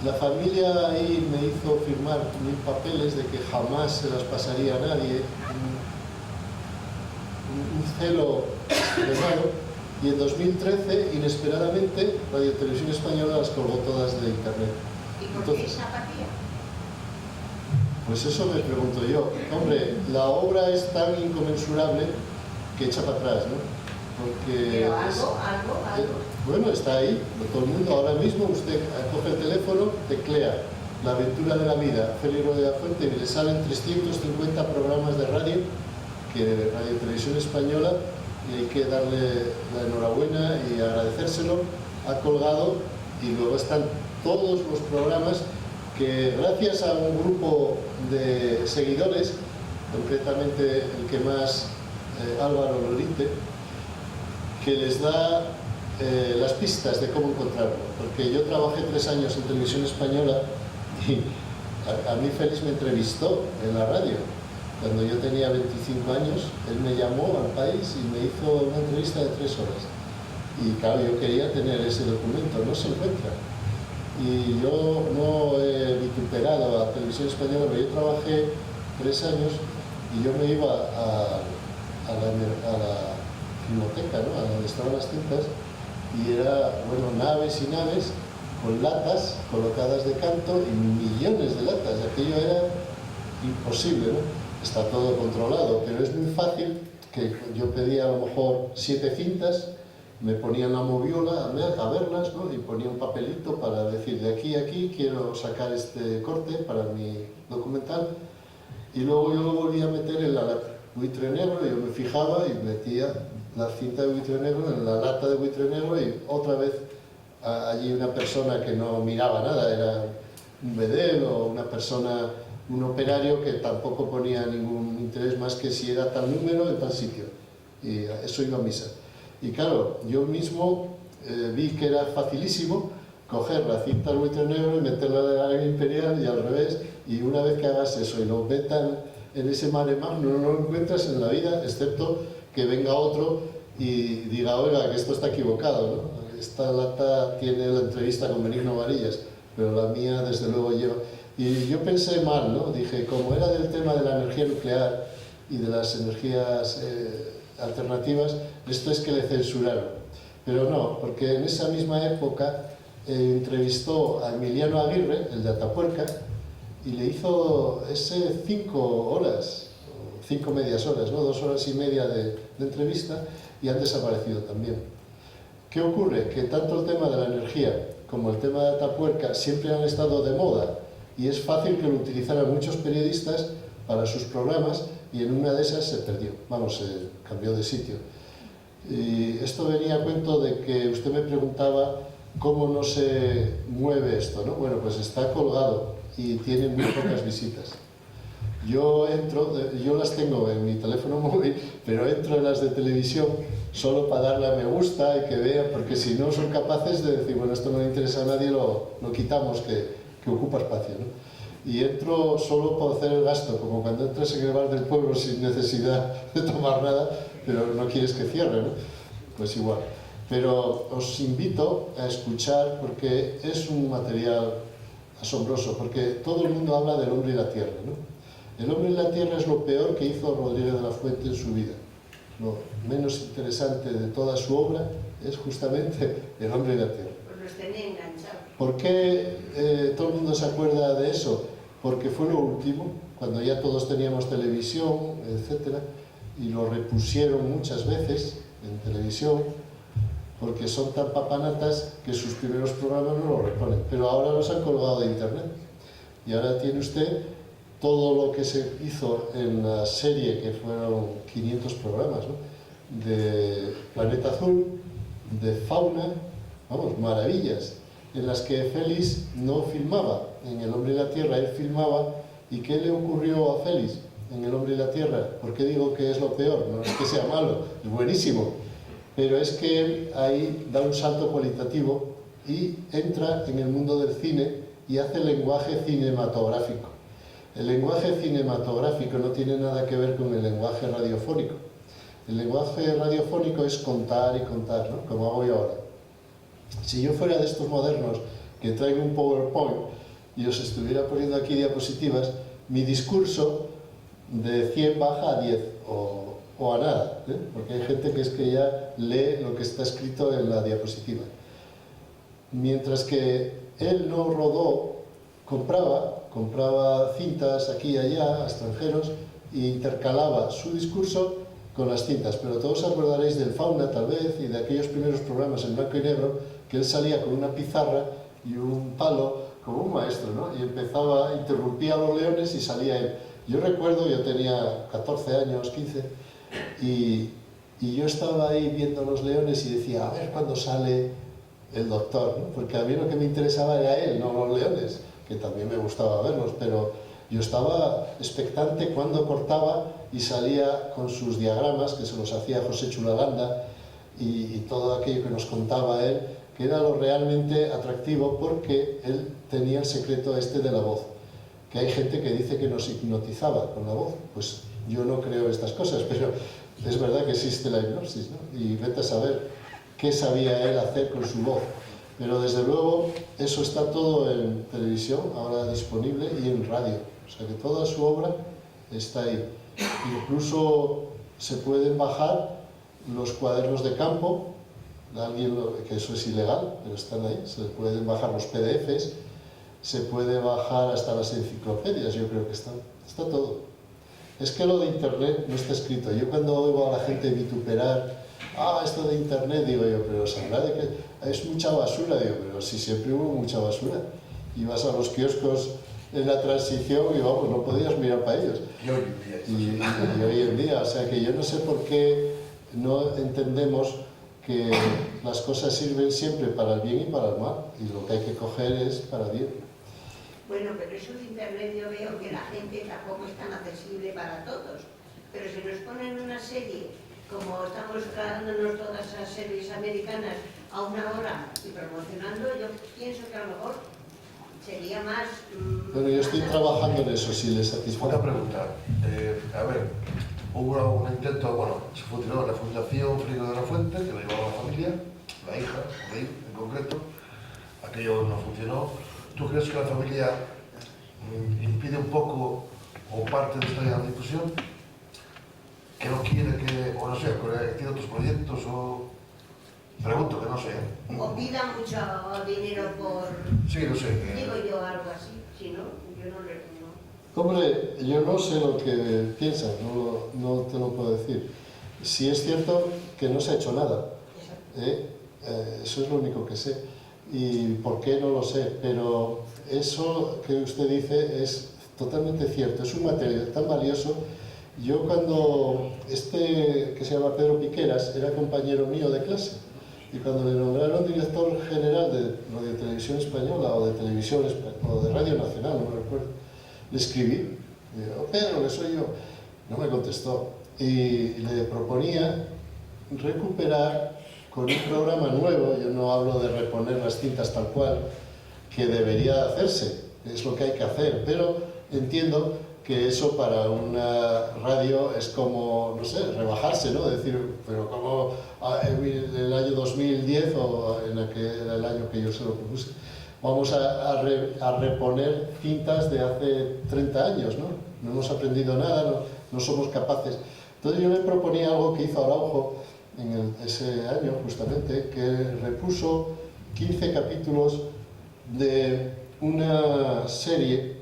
La familia ahí me hizo firmar 1000 papeles de que jamás se las pasaría a nadie. Un celo elevado. Y en 2013, inesperadamente, Radio Televisión Española las colgó todas de internet. ¿Y por qué esa apatía? Pues eso me pregunto yo. Hombre, la obra es tan inconmensurable que echa para atrás, ¿no? Porque Pero algo. Bueno, está ahí, todo el mundo. Ahora mismo usted coge el teléfono, teclea La aventura de la vida, Félix de la Fuente, y le salen 350 programas de radio, que Radio Televisión Española, y hay que darle la enhorabuena y agradecérselo, ha colgado, y luego están todos los programas que, gracias a un grupo de seguidores, concretamente el que más, Álvaro Lorite, que les da las pistas de cómo encontrarlo, porque yo trabajé 3 años en Televisión Española y a mí Félix me entrevistó en la radio. Cuando yo tenía 25 años, él me llamó al país y me hizo una entrevista de 3 horas. Y claro, yo quería tener ese documento, no se encuentra. Y yo no he vituperado a Televisión Española, pero yo trabajé 3 años y yo me iba a la filmoteca, ¿no? A donde estaban las cintas, y era, bueno, naves y naves con latas colocadas de canto y millones de latas. Aquello era imposible, ¿no? Está todo controlado, pero es muy fácil que yo pedía a lo mejor 7 cintas, me ponían la moviola a verlas, ¿no? Y ponía un papelito para decir de aquí a aquí quiero sacar este corte para mi documental, y luego yo lo volvía a meter en la buitre negro. Yo me fijaba y metía la cinta de buitre negro en la lata de buitre negro, y otra vez allí una persona que no miraba nada, era un bedel o una persona, un operario que tampoco ponía ningún interés más que si era tal número en tal sitio, y eso iba a misa. Y claro, yo mismo vi que era facilísimo coger la cinta al buitre negro y meterla en la línea imperial y al revés, y una vez que hagas eso y lo metan en ese mare magnum, no lo encuentras en la vida, excepto que venga otro y diga, oiga, que esto está equivocado, ¿no? Esta lata tiene la entrevista con Benigno Varillas, pero la mía desde luego lleva... Y yo pensé mal, ¿no? Dije, como era del tema de la energía nuclear y de las energías alternativas, esto es que le censuraron. Pero no, porque en esa misma época entrevistó a Emiliano Aguirre, el de Atapuerca, y le hizo ese 5 horas, 5 medias horas, ¿no? 2 horas y media de entrevista, y han desaparecido también. ¿Qué ocurre? Que tanto el tema de la energía como el tema de Atapuerca siempre han estado de moda, y es fácil que lo utilizaran muchos periodistas para sus programas, y en una de esas se perdió, vamos, se cambió de sitio. Y esto venía a cuento de que usted me preguntaba cómo no se mueve esto, ¿no? Bueno, pues está colgado y tiene muy pocas visitas. Yo entro, yo las tengo en mi teléfono móvil, pero entro en las de televisión solo para darle a me gusta y que vean, porque si no son capaces de decir, bueno, esto no le interesa a nadie, lo quitamos, que ocupa espacio, ¿no? Y entro solo para hacer el gasto, como cuando entras en el bar del pueblo sin necesidad de tomar nada, pero no quieres que cierre, ¿no? Pues igual. Pero os invito a escuchar, porque es un material asombroso, porque todo el mundo habla del hombre y la tierra, ¿no? El hombre y la tierra es lo peor que hizo Rodríguez de la Fuente en su vida. Lo menos interesante de toda su obra es justamente el hombre y la tierra. Pues los tenía enganchados. ¿Por qué todo el mundo se acuerda de eso? Porque fue lo último, cuando ya todos teníamos televisión, etcétera, y lo repusieron muchas veces en televisión, porque son tan papanatas que sus primeros programas no lo reponen. Pero ahora los han colgado de internet. Y ahora tiene usted todo lo que se hizo en la serie, que fueron 500 programas, ¿no? De Planeta Azul, de Fauna, vamos, maravillas, en las que Félix no filmaba. En El hombre y la tierra él filmaba. ¿Y qué le ocurrió a Félix en El hombre y la tierra? ¿Por qué digo que es lo peor? No es que sea malo, es buenísimo. Pero es que él ahí da un salto cualitativo y entra en el mundo del cine y hace lenguaje cinematográfico. El lenguaje cinematográfico no tiene nada que ver con el lenguaje radiofónico. El lenguaje radiofónico es contar y contar, ¿no? Como hago yo ahora. Si yo fuera de estos modernos que traigo un PowerPoint y os estuviera poniendo aquí diapositivas, mi discurso de 100 baja a 10 o a nada, ¿eh? Porque hay gente que es que ya lee lo que está escrito en la diapositiva. Mientras que él no rodó, compraba cintas aquí y allá a extranjeros e intercalaba su discurso con las cintas. Pero todos os acordaréis del Fauna, tal vez, y de aquellos primeros programas en blanco y negro, que él salía con una pizarra y un palo, como un maestro, ¿no? Y empezaba, interrumpía a los leones y salía él. Yo recuerdo, yo tenía 14 años, 15, y yo estaba ahí viendo los leones y decía, a ver cuándo sale el doctor, ¿no? Porque a mí lo que me interesaba era él, no los leones, que también me gustaba verlos, pero yo estaba expectante cuando cortaba y salía con sus diagramas, que se los hacía José Chulalanda, y todo aquello que nos contaba él, que era lo realmente atractivo, porque él tenía el secreto este de la voz, que hay gente que dice que nos hipnotizaba con la voz. Pues yo no creo estas cosas, pero es verdad que existe la hipnosis, ¿no? Y vete a saber qué sabía él hacer con su voz. Pero desde luego eso está todo en televisión, ahora disponible, y en radio. O sea que toda su obra está ahí. Incluso se pueden bajar los cuadernos de campo, que eso es ilegal, pero están ahí. Se pueden bajar los PDFs, se puede bajar hasta las enciclopedias, yo creo que está todo. Es que lo de internet no está escrito. Yo cuando oigo a la gente vituperar, esto de internet, digo yo, pero sabrá de que es mucha basura, digo, pero si siempre hubo mucha basura. Ibas a los kioscos en la transición y vamos, no podías mirar para ellos. Y hoy en día, o sea que yo no sé por qué no entendemos que las cosas sirven siempre para el bien y para el mal, y lo que hay que coger es para el bien. Bueno, pero eso de internet yo veo que la gente tampoco es tan accesible para todos. Pero si nos ponen una serie, como estamos tratándonos todas esas series americanas, a una hora y promocionando, yo pienso que a lo mejor sería más... Bueno, yo estoy trabajando en eso, si les satisface. Una pregunta. A ver, hubo un intento, bueno, se funcionó la Fundación Frío de la Fuente, que lo llevaba la familia, la hija, en concreto. Aquello no funcionó. ¿Tú crees que la familia impide un poco o parte de esta difusión? ¿Que no quiere que, o no sé, que tiene otros proyectos o...? Pregunto, que no sé. O pida mucho dinero por... Sí, no sé. Digo yo algo así, si no, yo no le... No. Hombre, yo no sé lo que piensan, no te lo puedo decir. Sí es cierto que no se ha hecho nada, eso es lo único que sé. Y por qué no lo sé, pero eso que usted dice es totalmente cierto, es un material tan valioso. Yo cuando que se llama Pedro Piqueras era compañero mío de clase, y cuando le nombraron director general de Radio Televisión Española o de Televisión o de Radio Nacional, no me recuerdo, le escribí, y digo, Pedro, que soy yo, no me contestó, y le proponía recuperar con un programa nuevo, yo no hablo de reponer las cintas tal cual, que debería hacerse, es lo que hay que hacer, pero entiendo que eso para una radio es como, no sé, rebajarse, ¿no? Decir, pero como en el año 2010 o en el año que yo se lo propuse, vamos a reponer cintas de hace 30 años, ¿no? No hemos aprendido nada, no somos capaces. Entonces yo le proponía algo que hizo Araujo en ese año, justamente, que repuso 15 capítulos de una serie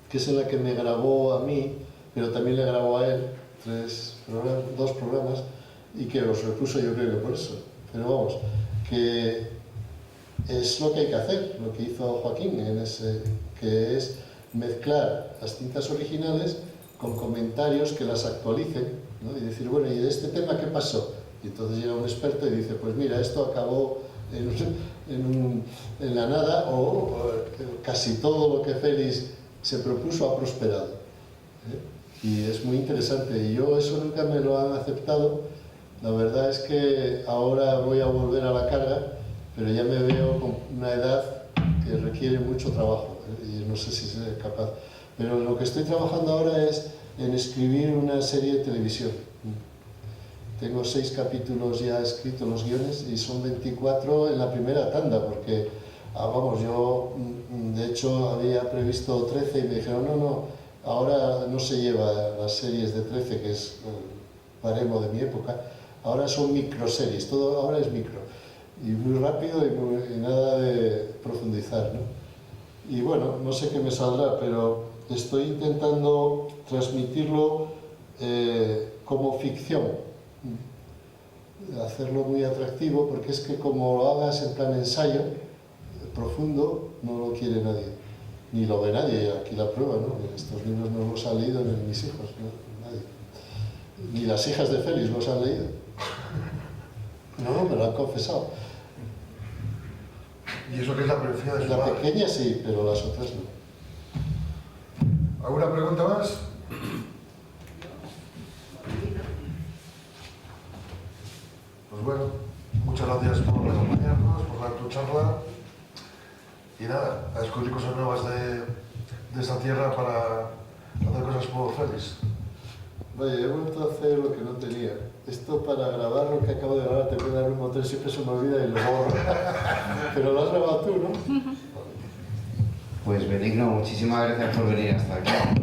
que es en la que me grabó a mí, pero también le grabó a él, 2 programas, y que los repuso yo creo que por eso. Pero vamos, que es lo que hay que hacer, lo que hizo Joaquín, que es mezclar las cintas originales con comentarios que las actualicen, ¿no? Y decir, bueno, ¿y de este tema qué pasó? Y entonces llega un experto y dice, pues mira, esto acabó en la nada, o casi todo lo que Félix se propuso ha prosperado. Y es muy interesante, y yo eso nunca me lo han aceptado. La verdad es que ahora voy a volver a la carga, pero ya me veo con una edad que requiere mucho trabajo, y no sé si seré capaz. Pero lo que estoy trabajando ahora es en escribir una serie de televisión. Tengo 6 capítulos ya escritos, los guiones, y son 24 en la primera tanda, porque, vamos, yo de hecho había previsto 13 y me dijeron, no, ahora no se lleva las series de 13, que es el baremo de mi época, ahora son microseries, todo ahora es micro, y muy rápido y nada de profundizar, ¿no? Y bueno, no sé qué me saldrá, pero estoy intentando transmitirlo como ficción, hacerlo muy atractivo, porque es que como lo hagas en plan ensayo profundo, no lo quiere nadie, ni lo ve nadie, aquí la prueba, ¿no? Estos libros no los han leído ni mis hijos, ¿no? Nadie, ni las hijas de Félix los han leído, no, me lo han confesado. ¿Y eso qué es la prevención de su La madre? pequeña sí, pero las otras no. ¿Alguna pregunta más? Pues bueno, muchas gracias por acompañarnos, por dar tu charla. Y nada, a descubrir cosas nuevas de esta tierra para hacer cosas por Félix. Vaya, he vuelto a hacer lo que no tenía. Esto para grabar lo que acabo de grabar, te voy a dar un motor, siempre se me olvida y lo borro. Pero lo has grabado tú, ¿no? Pues Benigno, muchísimas gracias por venir hasta aquí.